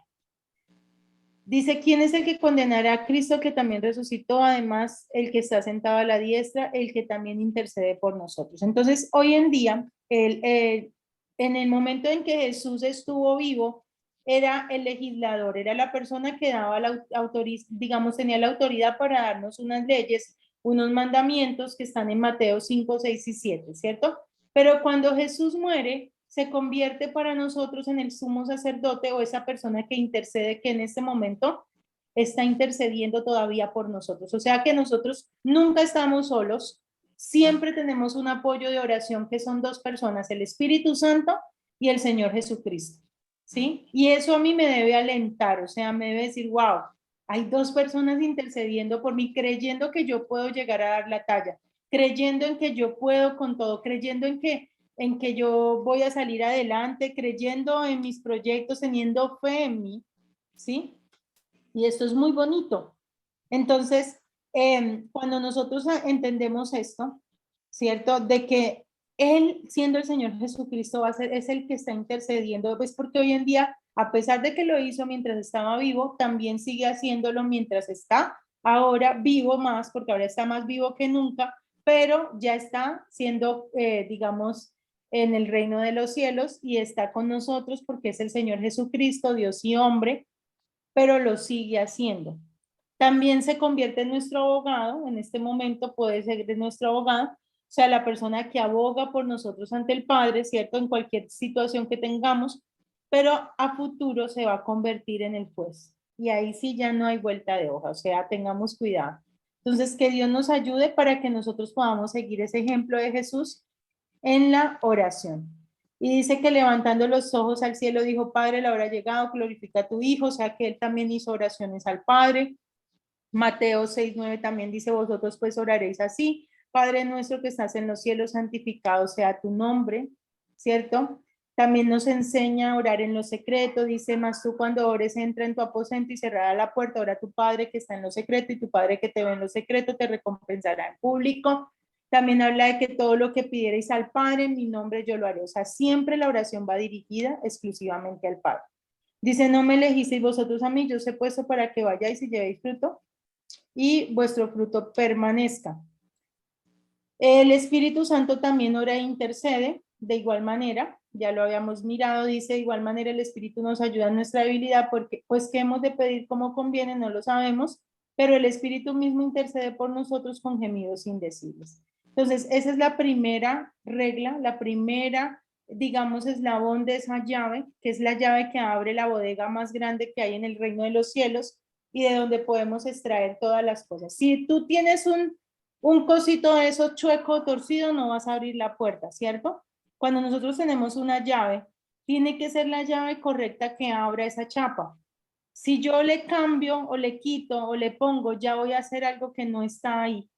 Dice, ¿quién es el que condenará a Cristo que también resucitó? Además, el que está sentado a la diestra, el que también intercede por nosotros. Entonces, hoy en día, en el momento en que Jesús estuvo vivo, era el legislador, era la persona que daba la autoridad, digamos, tenía la autoridad para darnos unas leyes, unos mandamientos que están en Mateo 5, 6 y 7, ¿cierto? Pero cuando Jesús muere, se convierte para nosotros en el sumo sacerdote o esa persona que intercede, que en este momento está intercediendo todavía por nosotros. O sea que nosotros nunca estamos solos, siempre tenemos un apoyo de oración que son dos personas, el Espíritu Santo y el Señor Jesucristo, ¿sí? Y eso a mí me debe alentar, o sea, me debe decir, wow, hay dos personas intercediendo por mí, creyendo que yo puedo llegar a dar la talla, creyendo en que yo puedo con todo, creyendo en que yo voy a salir adelante, creyendo en mis proyectos, teniendo fe en mí, ¿sí? Y esto es muy bonito. Entonces, cuando nosotros entendemos esto, ¿cierto? De que Él, siendo el Señor Jesucristo, va a ser, es el que está intercediendo, pues porque hoy en día, a pesar de que lo hizo mientras estaba vivo, también sigue haciéndolo mientras está ahora vivo más, porque ahora está más vivo que nunca, pero ya está siendo, digamos, en el reino de los cielos y está con nosotros porque es el Señor Jesucristo, Dios y hombre, pero lo sigue haciendo. También se convierte en nuestro abogado, en este momento puede ser de nuestro abogado, o sea, la persona que aboga por nosotros ante el Padre, ¿cierto? En cualquier situación que tengamos, pero a futuro se va a convertir en el juez. Y ahí sí ya no hay vuelta de hoja, o sea, tengamos cuidado. Entonces, que Dios nos ayude para que nosotros podamos seguir ese ejemplo de Jesús en la oración. Y dice que levantando los ojos al cielo dijo, Padre, la hora ha llegado, glorifica a tu Hijo, o sea que él también hizo oraciones al Padre. Mateo 6:9 también dice, vosotros pues oraréis así, Padre nuestro que estás en los cielos, santificado sea tu nombre, ¿cierto? También nos enseña a orar en lo secreto, dice, mas tú cuando ores entra en tu aposento y cerrada la puerta, ora a tu Padre que está en lo secreto y tu Padre que te ve en lo secreto te recompensará en público. También habla de que todo lo que pidierais al Padre en mi nombre yo lo haré, o sea, siempre la oración va dirigida exclusivamente al Padre. Dice, no me elegisteis vosotros a mí, yo os he puesto para que vayáis y llevéis fruto y vuestro fruto permanezca. El Espíritu Santo también ora e intercede de igual manera, ya lo habíamos mirado, dice de igual manera el Espíritu nos ayuda en nuestra debilidad porque pues que hemos de pedir como conviene, no lo sabemos, pero el Espíritu mismo intercede por nosotros con gemidos indecibles. Entonces, esa es la primera regla, la primera, digamos, eslabón de esa llave, que es la llave que abre la bodega más grande que hay en el reino de los cielos y de donde podemos extraer todas las cosas. Si tú tienes un cosito de eso chueco, torcido, no vas a abrir la puerta, ¿cierto? Cuando nosotros tenemos una llave, tiene que ser la llave correcta que abra esa chapa. Si yo le cambio o le quito o le pongo, ya voy a hacer algo que no está ahí.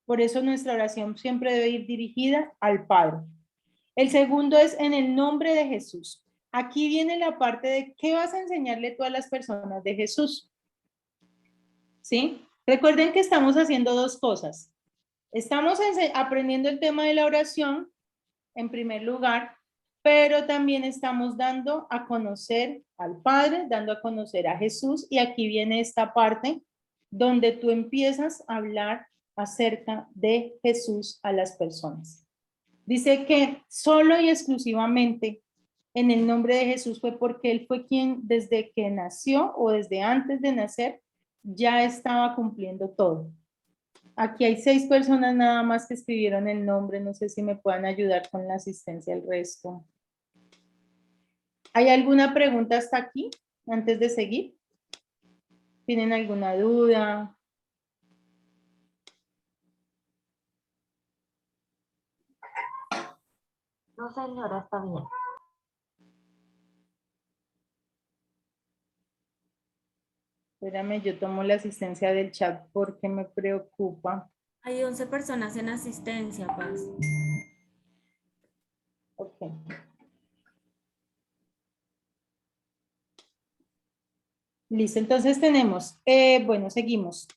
Por eso nuestra oración siempre debe ir dirigida al Padre. El segundo es en el nombre de Jesús. Aquí viene la parte de qué vas a enseñarle tú a las personas de Jesús. ¿Sí? Recuerden que estamos haciendo dos cosas. Estamos aprendiendo el tema de la oración, en primer lugar, pero también estamos dando a conocer al Padre, dando a conocer a Jesús, y aquí viene esta parte donde tú empiezas a hablar acerca de Jesús a las personas. Dice que solo y exclusivamente en el nombre de Jesús fue porque Él fue quien desde que nació o desde antes de nacer ya estaba cumpliendo todo. Aquí hay 6 personas nada más que escribieron el nombre. No sé si me puedan ayudar con la asistencia al resto. ¿Hay alguna pregunta hasta aquí antes de seguir? ¿Tienen alguna duda? No, señora, está bien. Espérame, yo tomo la asistencia del chat porque me preocupa. Hay 11 personas en asistencia, Paz. Ok. Listo, entonces tenemos, bueno, seguimos.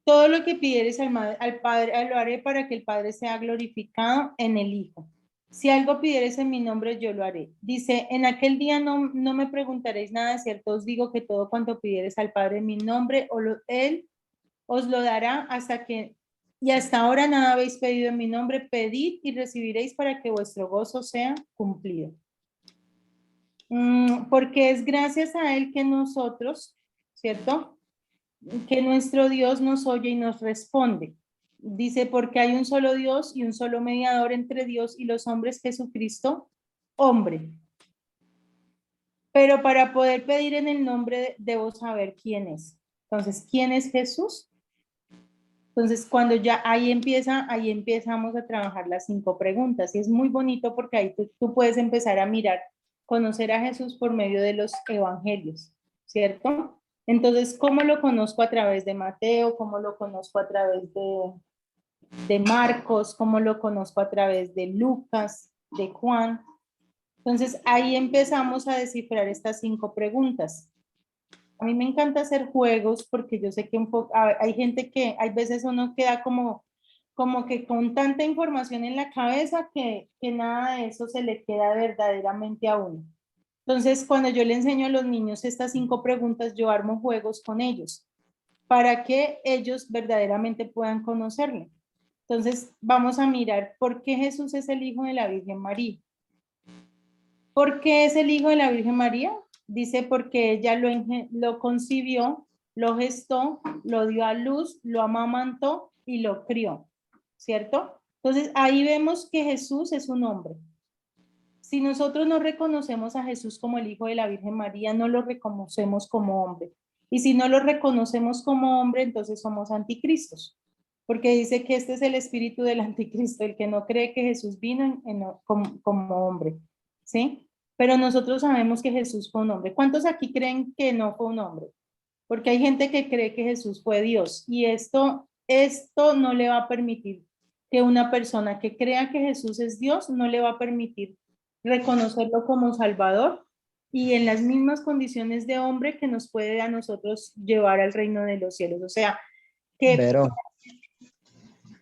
Todo lo que pidieres al Padre, lo haré para que el Padre sea glorificado en el Hijo. Si algo pidieres en mi nombre, yo lo haré. Dice, en aquel día no me preguntaréis nada, cierto os digo que todo cuanto pidieres al Padre en mi nombre, Él os lo dará y hasta ahora nada habéis pedido en mi nombre, pedid y recibiréis para que vuestro gozo sea cumplido. Porque es gracias a Él que nosotros, ¿cierto?, que nuestro Dios nos oye y nos responde. Dice, porque hay un solo Dios y un solo mediador entre Dios y los hombres, Jesucristo, hombre. Pero para poder pedir en el nombre debo saber quién es. Entonces, ¿quién es Jesús? Entonces, cuando ya ahí empezamos a trabajar las 5 preguntas. Y es muy bonito porque ahí tú puedes empezar a mirar, conocer a Jesús por medio de los evangelios, ¿cierto? Entonces, ¿cómo lo conozco? A través de Mateo, ¿cómo lo conozco? A través de Marcos, ¿cómo lo conozco? A través de Lucas, de Juan. Entonces, ahí empezamos a descifrar estas 5 preguntas. A mí me encanta hacer juegos porque yo sé que hay gente que hay veces uno queda como que con tanta información en la cabeza que nada de eso se le queda verdaderamente a uno. Entonces, cuando yo le enseño a los niños estas 5 preguntas, yo armo juegos con ellos para que ellos verdaderamente puedan conocerle. Entonces, vamos a mirar por qué Jesús es el hijo de la Virgen María. ¿Por qué es el hijo de la Virgen María? Dice porque ella lo concibió, lo gestó, lo dio a luz, lo amamantó y lo crió, ¿cierto? Entonces ahí vemos que Jesús es un hombre. Si nosotros no reconocemos a Jesús como el hijo de la Virgen María, no lo reconocemos como hombre. Y si no lo reconocemos como hombre, entonces somos anticristos. Porque dice que este es el espíritu del anticristo, el que no cree que Jesús vino como hombre, ¿sí? Pero nosotros sabemos que Jesús fue un hombre. ¿Cuántos aquí creen que no fue un hombre? Porque hay gente que cree que Jesús fue Dios y esto no le va a permitir que una persona que crea que Jesús es Dios no le va a permitir reconocerlo como Salvador y en las mismas condiciones de hombre que nos puede a nosotros llevar al reino de los cielos. O sea, que Vero,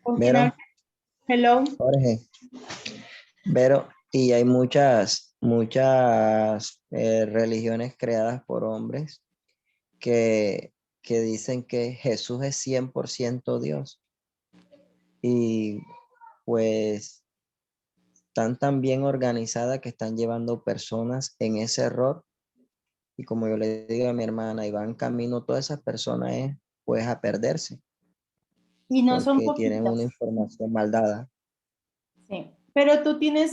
¿con quién habla? Vero, Hello. Jorge, Vero, y hay muchas religiones creadas por hombres que dicen que Jesús es 100% Dios. Y pues están tan bien organizadas que están llevando personas en ese error. Y como yo le digo a mi hermana, y van camino todas esas personas pues a perderse, Y no son porque tienen una poquitas. información mal dada. Sí, pero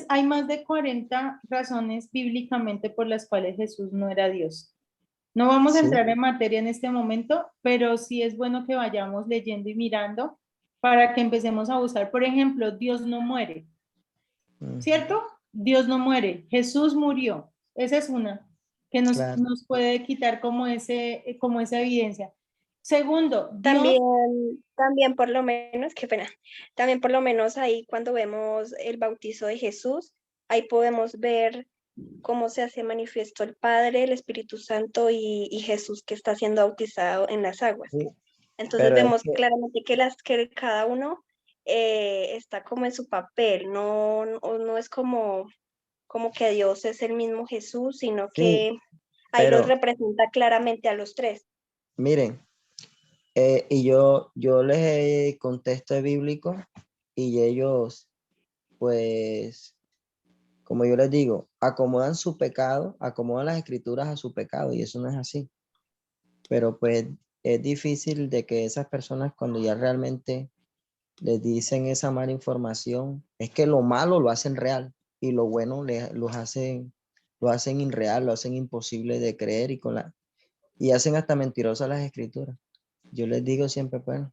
hay más de 40 razones bíblicamente por las cuales Jesús no era Dios. No vamos a Sí. entrar en materia en este momento, pero sí es bueno que vayamos leyendo y mirando para que empecemos a buscar. Por ejemplo, Dios no muere, ¿cierto? Dios no muere, Jesús murió. Esa es una que Claro. nos puede quitar como esa evidencia. Segundo, Dios. También por lo menos, qué pena, también por lo menos ahí cuando vemos el bautizo de Jesús, ahí podemos ver cómo se hace manifiesto el Padre, el Espíritu Santo y Jesús que está siendo bautizado en las aguas. Sí, Entonces pero es vemos que, claramente que cada uno está como en su papel, no es como que Dios es el mismo Jesús, sino sí, que ahí los pero representa claramente a los tres. miren, y yo les contesto bíblico y ellos, pues, como yo les digo, acomodan su pecado, acomodan las escrituras a su pecado y eso no es así. Pero pues es difícil de que esas personas cuando ya realmente les dicen esa mala información, es que lo malo lo hacen real y lo bueno lo hacen irreal, lo hacen imposible de creer y hacen hasta mentirosas las escrituras. Yo les digo siempre, bueno,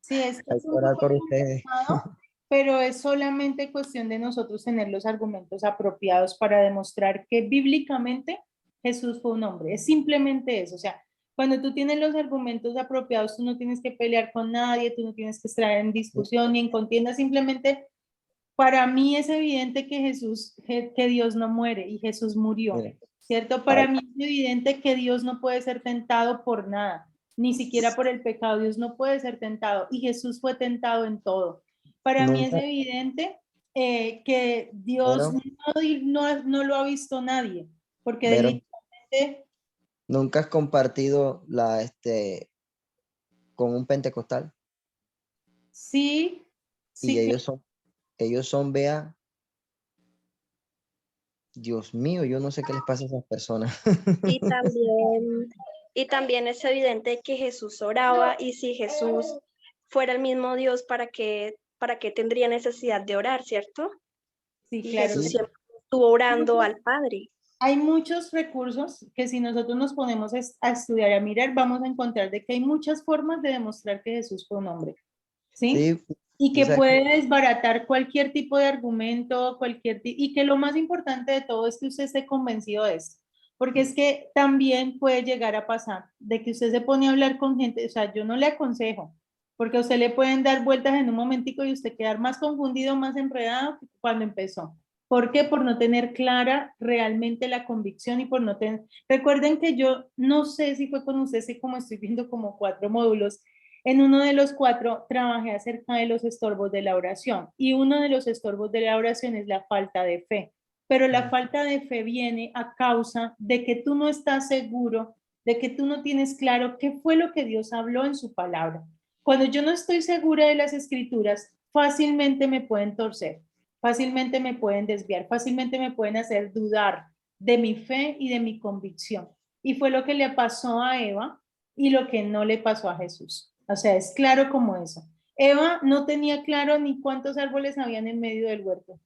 Sí, es hay que un orar poco por ustedes. complicado, pero es solamente cuestión de nosotros tener los argumentos apropiados para demostrar que bíblicamente Jesús fue un hombre. Es simplemente eso. O sea, cuando tú tienes los argumentos apropiados, tú no tienes que pelear con nadie, tú no tienes que estar en discusión ni en contienda. Simplemente, para mí es evidente que que Dios no muere y Jesús murió, Miren, ¿cierto? Para hay- mí es evidente que Dios no puede ser tentado por nada, ni siquiera por el pecado. Dios no puede ser tentado y Jesús fue tentado en todo. Para mí es nunca, evidente que Dios pero, no lo ha visto nadie, porque pero definitivamente nunca has compartido con un pentecostal sí, y sí, ellos son, vea, Dios mío, yo no sé qué les pasa a esas personas. Y también, y también es evidente que Jesús oraba y si Jesús fuera el mismo Dios, para qué tendría necesidad de orar, ¿cierto? sí, Y claro Jesús que Sí, sí. siempre estuvo orando al Padre. Hay muchos recursos que si nosotros nos ponemos a estudiar, a mirar, vamos a encontrar de que hay muchas formas de demostrar que Jesús fue un hombre, ¿sí? Sí, Y tú que sabes que- puede desbaratar cualquier tipo de argumento, y que lo más importante de todo es que usted esté convencido de eso. Porque es que también puede llegar a pasar de que usted se pone a hablar con gente, o sea, yo no le aconsejo, porque a usted le pueden dar vueltas en un momentico y usted quedar más confundido, más enredado que cuando empezó. ¿Por qué? Por no tener clara realmente la convicción y por no tener... Recuerden que yo no sé si fue con ustedes, y como estoy viendo como 4 módulos, en uno de los 4 trabajé acerca de los estorbos de la oración y uno de los estorbos de la oración es la falta de fe. Pero la falta de fe viene a causa de que tú no estás seguro, de que tú no tienes claro qué fue lo que Dios habló en su palabra. Cuando yo no estoy segura de las escrituras, fácilmente me pueden torcer, fácilmente me pueden desviar, fácilmente me pueden hacer dudar de mi fe y de mi convicción. Y fue lo que le pasó a Eva y lo que no le pasó a Jesús. O sea, es claro como eso. Eva no tenía claro ni cuántos árboles habían en medio del huerto.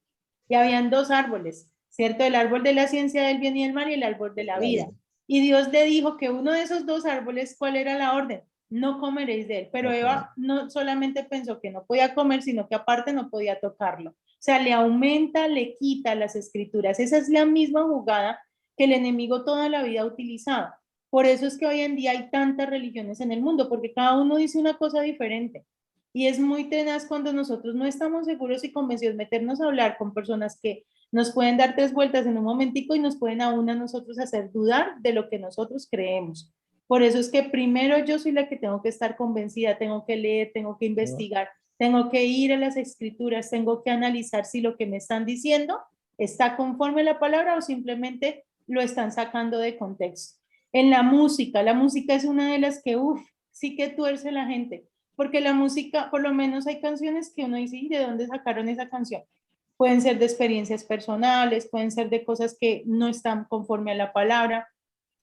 Y habían 2 árboles, ¿cierto? El árbol de la ciencia del bien y el mal y el árbol de la vida. Y Dios le dijo que uno de esos 2 árboles, ¿cuál era la orden? No comeréis de él. Pero Eva no solamente pensó que no podía comer, sino que aparte no podía tocarlo. O sea, le aumenta, le quita las escrituras. Esa es la misma jugada que el enemigo toda la vida ha utilizado. Por eso es que hoy en día hay tantas religiones en el mundo, porque cada uno dice una cosa diferente. Y es muy tenaz cuando nosotros no estamos seguros y convencidos meternos a hablar con personas que nos pueden dar 3 vueltas en un momentico y nos pueden aún a nosotros hacer dudar de lo que nosotros creemos. Por eso es que primero yo soy la que tengo que estar convencida, tengo que leer, tengo que investigar, tengo que ir a las escrituras, tengo que analizar si lo que me están diciendo está conforme a la palabra o simplemente lo están sacando de contexto. En la música es una de las que, sí que tuerce la gente, porque la música, por lo menos hay canciones que uno dice, ¿y de dónde sacaron esa canción? Pueden ser de experiencias personales, pueden ser de cosas que no están conforme a la palabra.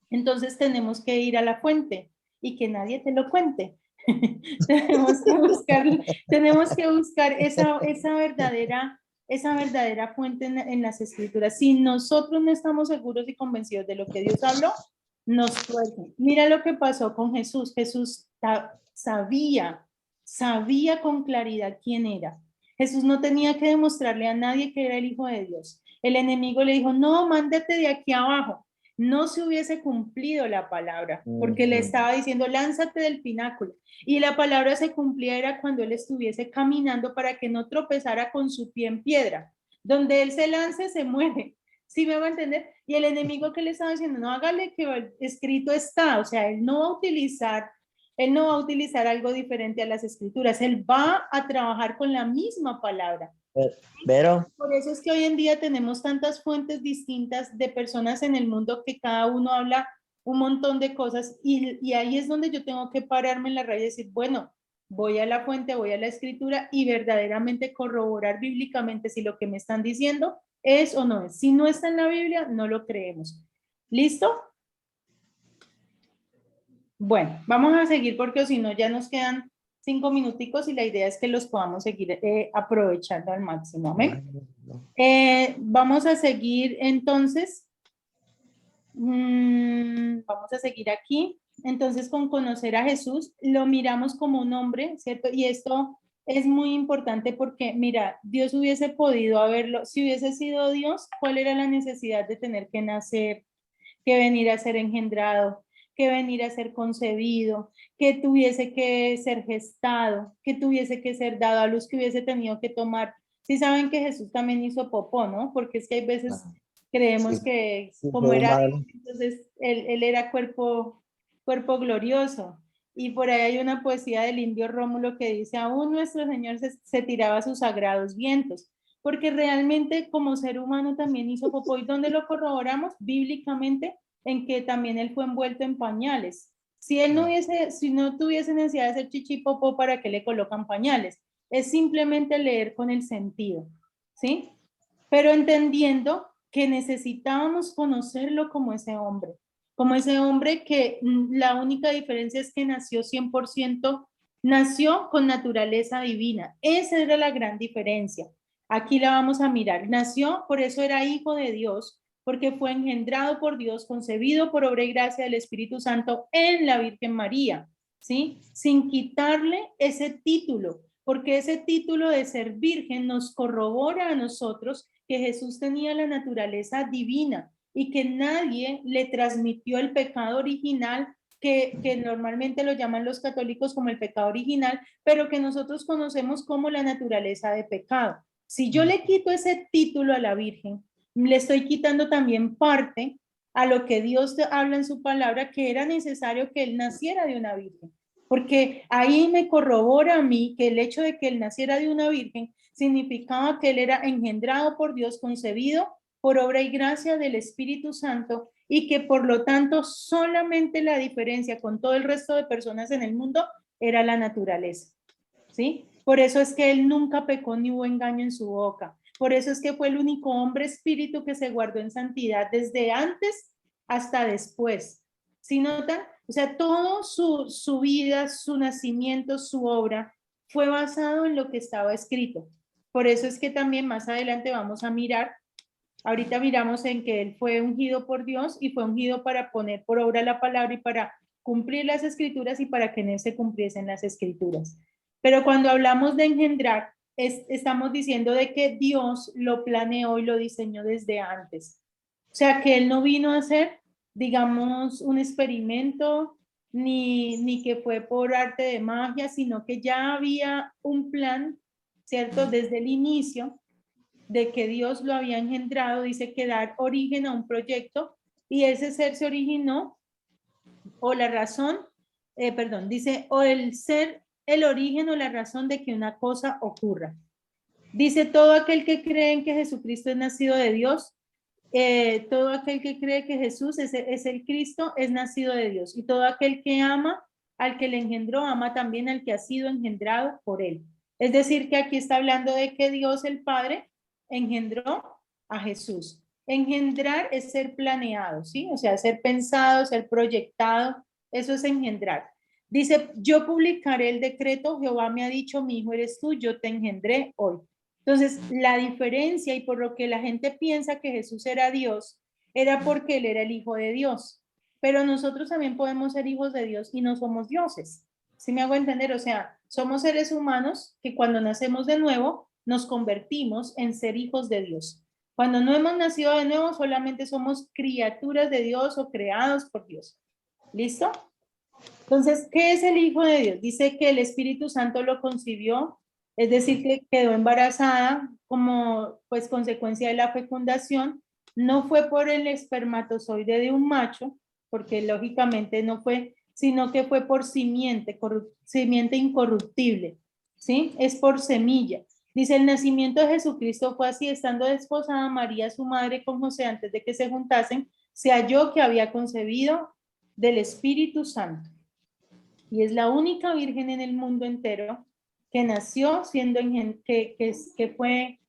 Entonces tenemos que ir a la fuente y que nadie te lo cuente. tenemos que buscar esa verdadera fuente en las escrituras. Si nosotros no estamos seguros y convencidos de lo que Dios habló, nos tuerce. Mira lo que pasó con Jesús. Jesús sabía con claridad quién era. Jesús no tenía que demostrarle a nadie que era el Hijo de Dios. El enemigo le dijo, no, mándate de aquí abajo. No se hubiese cumplido la palabra, porque le estaba diciendo, lánzate del pináculo. Y la palabra se cumplía era cuando él estuviese caminando para que no tropezara con su pie en piedra. Donde él se lance, se muere. ¿Sí me va a entender? Y el enemigo que le estaba diciendo, no, hágale que escrito está. O sea, él no va a utilizar algo diferente a las escrituras. Él va a trabajar con la misma palabra. Pero, Por eso es que hoy en día tenemos tantas fuentes distintas de personas en el mundo que cada uno habla un montón de cosas y ahí es donde yo tengo que pararme en la raya y decir, bueno, voy a la fuente, voy a la escritura y verdaderamente corroborar bíblicamente si lo que me están diciendo es o no es. Si no está en la Biblia, no lo creemos. ¿Listo? Bueno, vamos a seguir porque si no ya nos quedan 5 minuticos y la idea es que los podamos seguir aprovechando al máximo. ¿Amén? Vamos a seguir entonces. Vamos a seguir aquí. Entonces, con conocer a Jesús, lo miramos como un hombre, ¿cierto? Y esto es muy importante porque, mira, Dios hubiese podido haberlo, si hubiese sido Dios, ¿cuál era la necesidad de tener que nacer, que venir a ser engendrado, que venir a ser concebido, que tuviese que ser gestado, que tuviese que ser dado a luz, que hubiese tenido que tomar? Sí saben que Jesús también hizo popó, ¿no? Porque es que hay veces creemos sí, que sí, como fue era humano. Dios, entonces él era cuerpo glorioso. Y por ahí hay una poesía del indio Rómulo que dice, aún nuestro Señor se tiraba sus sagrados vientos, porque realmente como ser humano también hizo popó. ¿Y dónde lo corroboramos? Bíblicamente, en que también él fue envuelto en pañales. Si no tuviese necesidad de hacer chichi popó, ¿para qué le colocan pañales? Es simplemente leer con el sentido, ¿sí? Pero entendiendo que necesitábamos conocerlo como ese hombre que la única diferencia es que nació 100%, nació con naturaleza divina. Esa era la gran diferencia. Aquí la vamos a mirar. Nació, por eso era hijo de Dios, porque fue engendrado por Dios, concebido por obra y gracia del Espíritu Santo en la Virgen María, ¿sí? Sin quitarle ese título, porque ese título de ser virgen nos corrobora a nosotros que Jesús tenía la naturaleza divina y que nadie le transmitió el pecado original que normalmente lo llaman los católicos como el pecado original, pero que nosotros conocemos como la naturaleza de pecado. Si yo le quito ese título a la Virgen, le estoy quitando también parte a lo que Dios habla en su palabra, que era necesario que él naciera de una virgen. Porque ahí me corrobora a mí que el hecho de que él naciera de una virgen significaba que él era engendrado por Dios, concebido por obra y gracia del Espíritu Santo, y que por lo tanto solamente la diferencia con todo el resto de personas en el mundo era la naturaleza, ¿sí? Por eso es que él nunca pecó ni hubo engaño en su boca. Por eso es que fue el único hombre espíritu que se guardó en santidad desde antes hasta después. ¿Sí notan? O sea, todo su vida, su nacimiento, su obra fue basado en lo que estaba escrito. Por eso es que también más adelante vamos a mirar, ahorita miramos en que él fue ungido por Dios y fue ungido para poner por obra la palabra y para cumplir las escrituras y para que en él se cumpliesen las escrituras. Pero cuando hablamos de engendrar, estamos diciendo de que Dios lo planeó y lo diseñó desde antes. O sea, que él no vino a hacer, digamos, un experimento, ni que fue por arte de magia, sino que ya había un plan, ¿cierto? Desde el inicio, de que Dios lo había engendrado, dice que dar origen a un proyecto, y ese ser se originó, o la razón, dice, o el ser, el origen o la razón de que una cosa ocurra. Dice, todo aquel que cree en que Jesucristo es nacido de Dios, todo aquel que cree que Jesús es el Cristo, es nacido de Dios. Y todo aquel que ama al que le engendró, ama también al que ha sido engendrado por él. Es decir, que aquí está hablando de que Dios el Padre engendró a Jesús. Engendrar es ser planeado, ¿sí? O sea, ser pensado, ser proyectado, eso es engendrar. Dice, yo publicaré el decreto, Jehová me ha dicho, mi hijo eres tú, yo te engendré hoy. Entonces, la diferencia y por lo que la gente piensa que Jesús era Dios, era porque él era el hijo de Dios. Pero nosotros también podemos ser hijos de Dios y no somos dioses. ¿Sí me hago entender? O sea, somos seres humanos que cuando nacemos de nuevo, nos convertimos en ser hijos de Dios. Cuando no hemos nacido de nuevo, solamente somos criaturas de Dios o creados por Dios. ¿Listo? Entonces, ¿qué es el Hijo de Dios? Dice que el Espíritu Santo lo concibió, es decir, que quedó embarazada como pues consecuencia de la fecundación. No fue por el espermatozoide de un macho, porque lógicamente no fue, sino que fue por simiente, simiente incorruptible, ¿sí? Es por semilla. Dice, el nacimiento de Jesucristo fue así, estando desposada María, su madre, con José, antes de que se juntasen, se halló que había concebido del Espíritu Santo. Y es la única virgen en el mundo entero que nació siendo, que fue,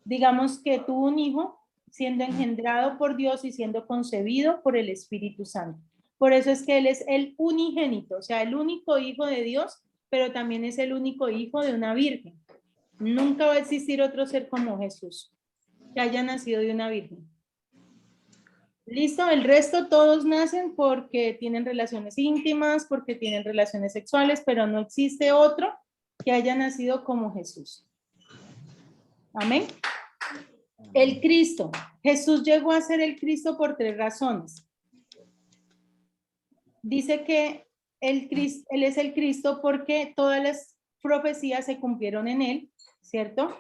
digamos que tuvo un hijo siendo engendrado por Dios y siendo concebido por el Espíritu Santo. Por eso es que él es el unigénito, o sea, el único hijo de Dios, pero también es el único hijo de una virgen. Nunca va a existir otro ser como Jesús, que haya nacido de una virgen. Listo, el resto todos nacen porque tienen relaciones íntimas, porque tienen relaciones sexuales, pero no existe otro que haya nacido como Jesús. Amén. El Cristo. Jesús llegó a ser el Cristo por 3 razones. Dice que él es el Cristo porque todas las profecías se cumplieron en él, ¿cierto?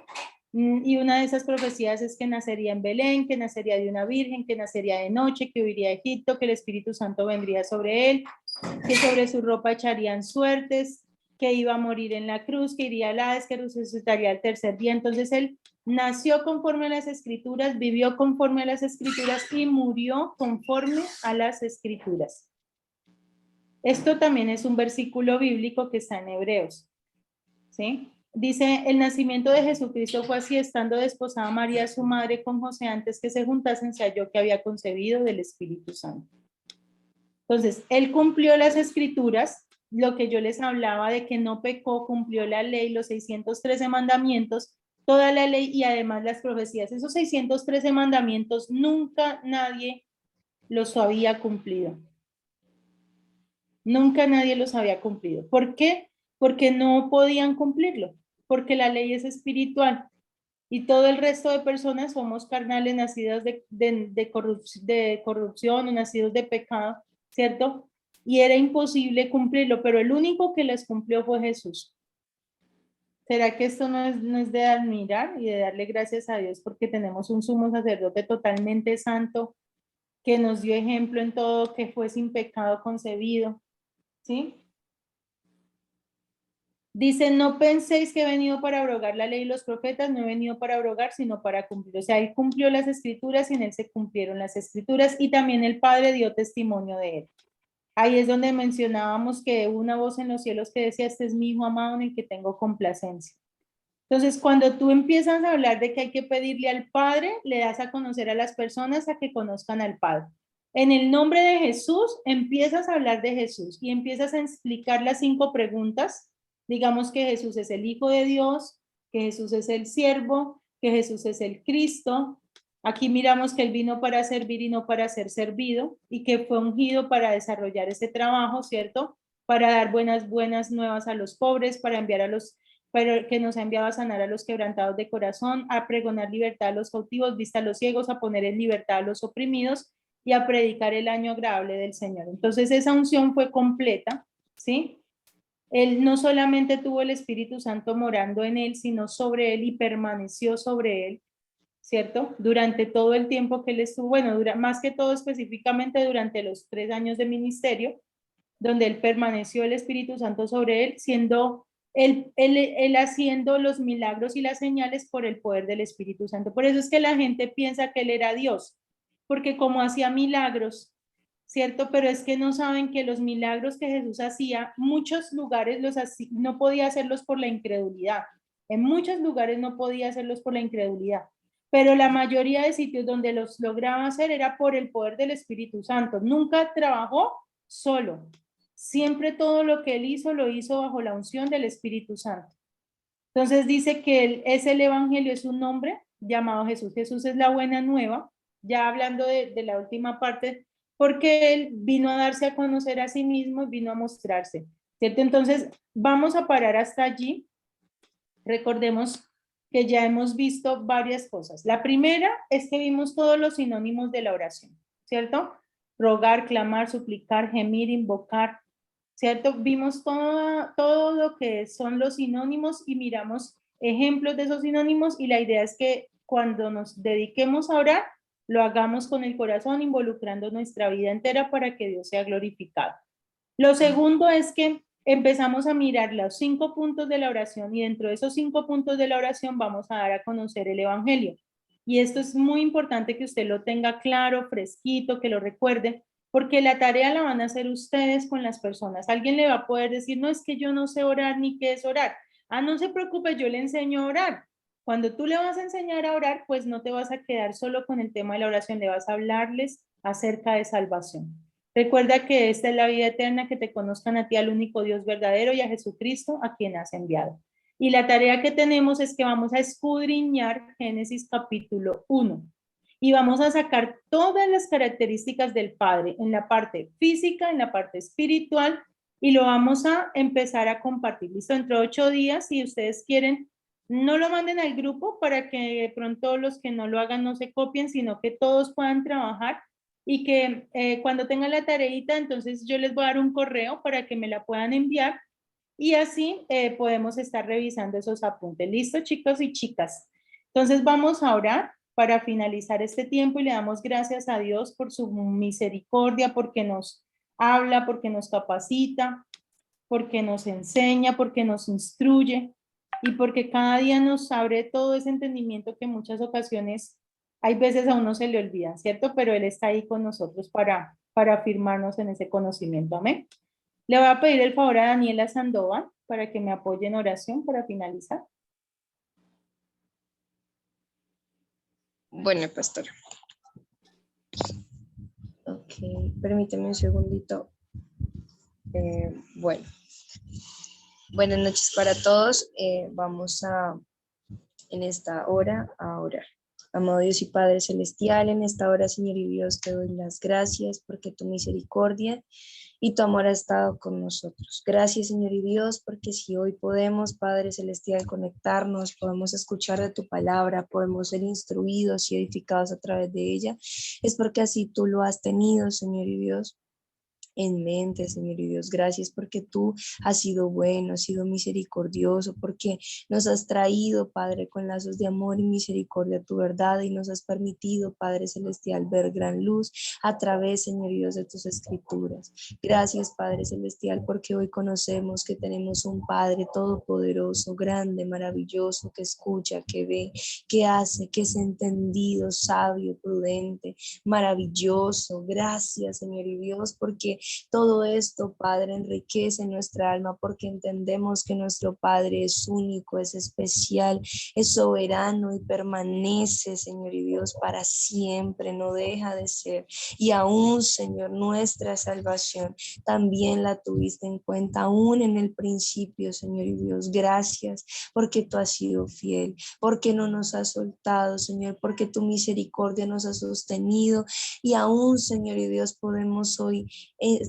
Y una de esas profecías es que nacería en Belén, que nacería de una virgen, que nacería de noche, que huiría a Egipto, que el Espíritu Santo vendría sobre él, que sobre su ropa echarían suertes, que iba a morir en la cruz, que iría al Hades, que resucitaría al tercer día. Entonces él nació conforme a las Escrituras, vivió conforme a las Escrituras y murió conforme a las Escrituras. Esto también es un versículo bíblico que está en Hebreos, ¿sí? Dice, el nacimiento de Jesucristo fue así, estando desposada María, su madre, con José, antes que se juntasen, se halló que había concebido del Espíritu Santo. Entonces, él cumplió las Escrituras, lo que yo les hablaba de que no pecó, cumplió la ley, los 613 mandamientos, toda la ley y además las profecías. Esos 613 mandamientos nunca nadie los había cumplido. Nunca nadie los había cumplido. ¿Por qué? Porque no podían cumplirlo, porque la ley es espiritual y todo el resto de personas somos carnales, nacidas de corrupción o nacidos de pecado, ¿cierto? Y era imposible cumplirlo, pero el único que les cumplió fue Jesús. ¿Será que esto no es de admirar y de darle gracias a Dios porque tenemos un sumo sacerdote totalmente santo que nos dio ejemplo en todo, que fue sin pecado concebido? ¿Sí? Dice, no penséis que he venido para abrogar la ley y los profetas, no he venido para abrogar, sino para cumplir. O sea, él cumplió las escrituras y en él se cumplieron las escrituras y también el Padre dio testimonio de él. Ahí es donde mencionábamos que hubo una voz en los cielos que decía, este es mi hijo amado en el que tengo complacencia. Entonces, cuando tú empiezas a hablar de que hay que pedirle al Padre, le das a conocer a las personas a que conozcan al Padre. En el nombre de Jesús, empiezas a hablar de Jesús y empiezas a explicar las 5 preguntas. Digamos que Jesús es el Hijo de Dios, que Jesús es el siervo, que Jesús es el Cristo. Aquí miramos que Él vino para servir y no para ser servido y que fue ungido para desarrollar ese trabajo, ¿cierto? Para dar buenas nuevas a los pobres, para enviar a los pero que nos ha enviado a sanar a los quebrantados de corazón, a pregonar libertad a los cautivos, vista a los ciegos, a poner en libertad a los oprimidos y a predicar el año agradable del Señor. Entonces esa unción fue completa, ¿sí? Él no solamente tuvo el Espíritu Santo morando en él, sino sobre él y permaneció sobre él, ¿cierto? Durante todo el tiempo que él estuvo, bueno, más que todo específicamente durante los 3 años de ministerio, donde él permaneció el Espíritu Santo sobre él, siendo él haciendo los milagros y las señales por el poder del Espíritu Santo. Por eso es que la gente piensa que él era Dios, porque como hacía milagros, ¿cierto? Pero es que no saben que los milagros que Jesús hacía, muchos lugares no podía hacerlos por la incredulidad. En muchos lugares no podía hacerlos por la incredulidad. Pero la mayoría de sitios donde los lograba hacer era por el poder del Espíritu Santo. Nunca trabajó solo. Siempre todo lo que él hizo, lo hizo bajo la unción del Espíritu Santo. Entonces dice que él es el Evangelio, es un nombre llamado Jesús. Jesús es la buena nueva, ya hablando de la última parte, porque él vino a darse a conocer a sí mismo y vino a mostrarse, ¿cierto? Entonces vamos a parar hasta allí. Recordemos que ya hemos visto varias cosas. La primera es que vimos todos los sinónimos de la oración, ¿cierto? Rogar, clamar, suplicar, gemir, invocar, ¿cierto? Vimos todo lo que son los sinónimos y miramos ejemplos de esos sinónimos y la idea es que cuando nos dediquemos a orar, lo hagamos con el corazón, involucrando nuestra vida entera para que Dios sea glorificado. Lo segundo es que empezamos a mirar los 5 puntos de la oración y dentro de esos 5 puntos de la oración vamos a dar a conocer el Evangelio. Y esto es muy importante que usted lo tenga claro, fresquito, que lo recuerde, porque la tarea la van a hacer ustedes con las personas. Alguien le va a poder decir, no, es que yo no sé orar ni qué es orar. Ah, no se preocupe, yo le enseño a orar. Cuando tú le vas a enseñar a orar, pues no te vas a quedar solo con el tema de la oración, le vas a hablarles acerca de salvación. Recuerda que esta es la vida eterna, que te conozcan a ti, al único Dios verdadero, y a Jesucristo, a quien has enviado. Y la tarea que tenemos es que vamos a escudriñar Génesis capítulo 1 y vamos a sacar todas las características del Padre en la parte física, en la parte espiritual, y lo vamos a empezar a compartir. Listo, dentro de 8 días, si ustedes quieren, no lo manden al grupo para que de pronto los que no lo hagan no se copien, sino que todos puedan trabajar y que cuando tengan la tareita, entonces yo les voy a dar un correo para que me la puedan enviar y así podemos estar revisando esos apuntes. ¿Listo, chicos y chicas? Entonces vamos a orar para finalizar este tiempo y le damos gracias a Dios por su misericordia, porque nos habla, porque nos capacita, porque nos enseña, porque nos instruye y porque cada día nos abre todo ese entendimiento que en muchas ocasiones hay veces a uno se le olvida, ¿cierto? Pero Él está ahí con nosotros para afirmarnos en ese conocimiento. Amén. Le voy a pedir el favor a Daniela Sandoval para que me apoye en oración para finalizar. Bueno, pastora. Ok, permíteme un segundito. Bueno, buenas noches para todos. Vamos a en esta hora a orar. Amado Dios y Padre Celestial, en esta hora, Señor y Dios, te doy las gracias porque tu misericordia y tu amor ha estado con nosotros. Gracias, Señor y Dios, porque si hoy podemos, Padre Celestial, conectarnos, podemos escuchar de tu palabra, podemos ser instruidos y edificados a través de ella, es porque así tú lo has tenido, Señor y Dios, en mente, Señor y Dios. Gracias porque tú has sido bueno, has sido misericordioso, porque nos has traído, Padre, con lazos de amor y misericordia tu verdad y nos has permitido, Padre Celestial, ver gran luz a través, Señor y Dios, de tus escrituras. Gracias, Padre Celestial, porque hoy conocemos que tenemos un Padre todopoderoso, grande, maravilloso, que escucha, que ve, que hace, que es entendido, sabio, prudente, maravilloso. Gracias, Señor y Dios, porque todo esto, Padre, enriquece nuestra alma porque entendemos que nuestro Padre es único, es especial, es soberano y permanece, Señor y Dios, para siempre, no deja de ser. Y aún, Señor, nuestra salvación también la tuviste en cuenta, aún en el principio, Señor y Dios. Gracias porque tú has sido fiel, porque no nos has soltado, Señor, porque tu misericordia nos ha sostenido y aún, Señor y Dios, podemos hoy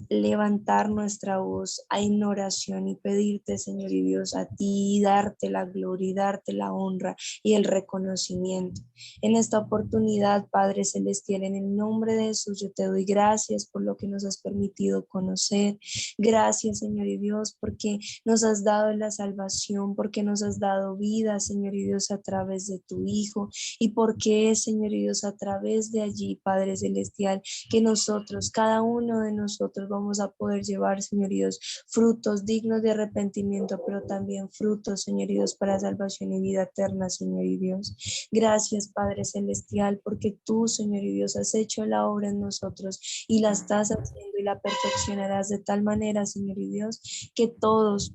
levantar nuestra voz en oración y pedirte, Señor y Dios, a ti, darte la gloria y darte la honra y el reconocimiento. En esta oportunidad, Padre Celestial, en el nombre de Jesús, yo te doy gracias por lo que nos has permitido conocer. Gracias, Señor y Dios, porque nos has dado la salvación, porque nos has dado vida, Señor y Dios, a través de tu Hijo, y porque es, Señor y Dios, a través de allí, Padre Celestial, que nosotros, cada uno de nosotros, vamos a poder llevar, Señor Dios, frutos dignos de arrepentimiento, pero también frutos, Señor Dios, para salvación y vida eterna, Señor y Dios. Gracias, Padre Celestial, porque tú, Señor y Dios, has hecho la obra en nosotros y la estás haciendo y la perfeccionarás de tal manera, Señor y Dios, que todos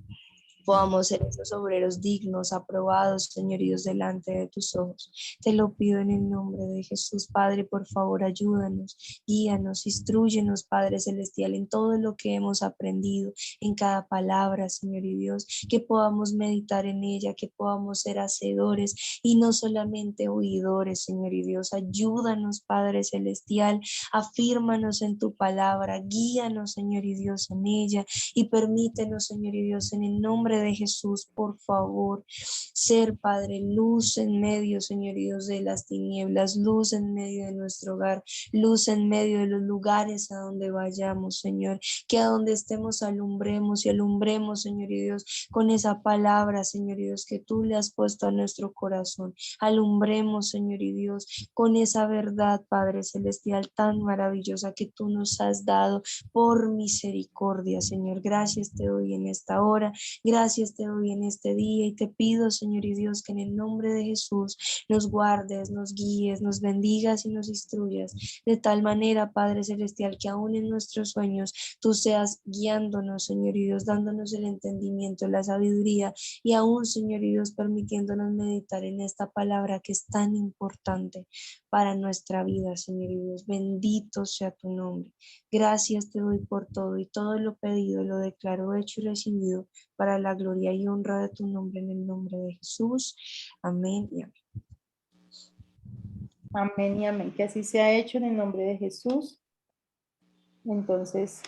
podamos ser esos obreros dignos, aprobados, Señor Dios, delante de tus ojos. Te lo pido en el nombre de Jesús, Padre, por favor, ayúdanos, guíanos, instrúyenos, Padre Celestial, en todo lo que hemos aprendido, en cada palabra, Señor y Dios, que podamos meditar en ella, que podamos ser hacedores y no solamente oidores, Señor y Dios. Ayúdanos, Padre Celestial, afírmanos en tu palabra, guíanos, Señor y Dios, en ella y permítenos, Señor y Dios, en el nombre de Jesús, por favor, ser, Padre, luz en medio, Señor Dios, de las tinieblas, luz en medio de nuestro hogar, luz en medio de los lugares a donde vayamos, Señor, que a donde estemos alumbremos y alumbremos, Señor y Dios, con esa palabra, Señor y Dios, que tú le has puesto a nuestro corazón. Alumbremos, Señor y Dios, con esa verdad, Padre Celestial, tan maravillosa que tú nos has dado por misericordia, Señor. Gracias te doy en esta hora. Gracias te doy en este día y te pido, Señor y Dios, que en el nombre de Jesús nos guardes, nos guíes, nos bendigas y nos instruyas de tal manera, Padre Celestial, que aún en nuestros sueños tú seas guiándonos, Señor y Dios, dándonos el entendimiento, la sabiduría y aún, Señor y Dios, permitiéndonos meditar en esta palabra que es tan importante para nuestra vida, Señor y Dios. Bendito sea tu nombre. Gracias te doy por todo y todo lo pedido lo declaro hecho y recibido para la gloria y honra de tu nombre, en el nombre de Jesús. Amén y amén. Amén y amén. Que así sea hecho en el nombre de Jesús. Entonces,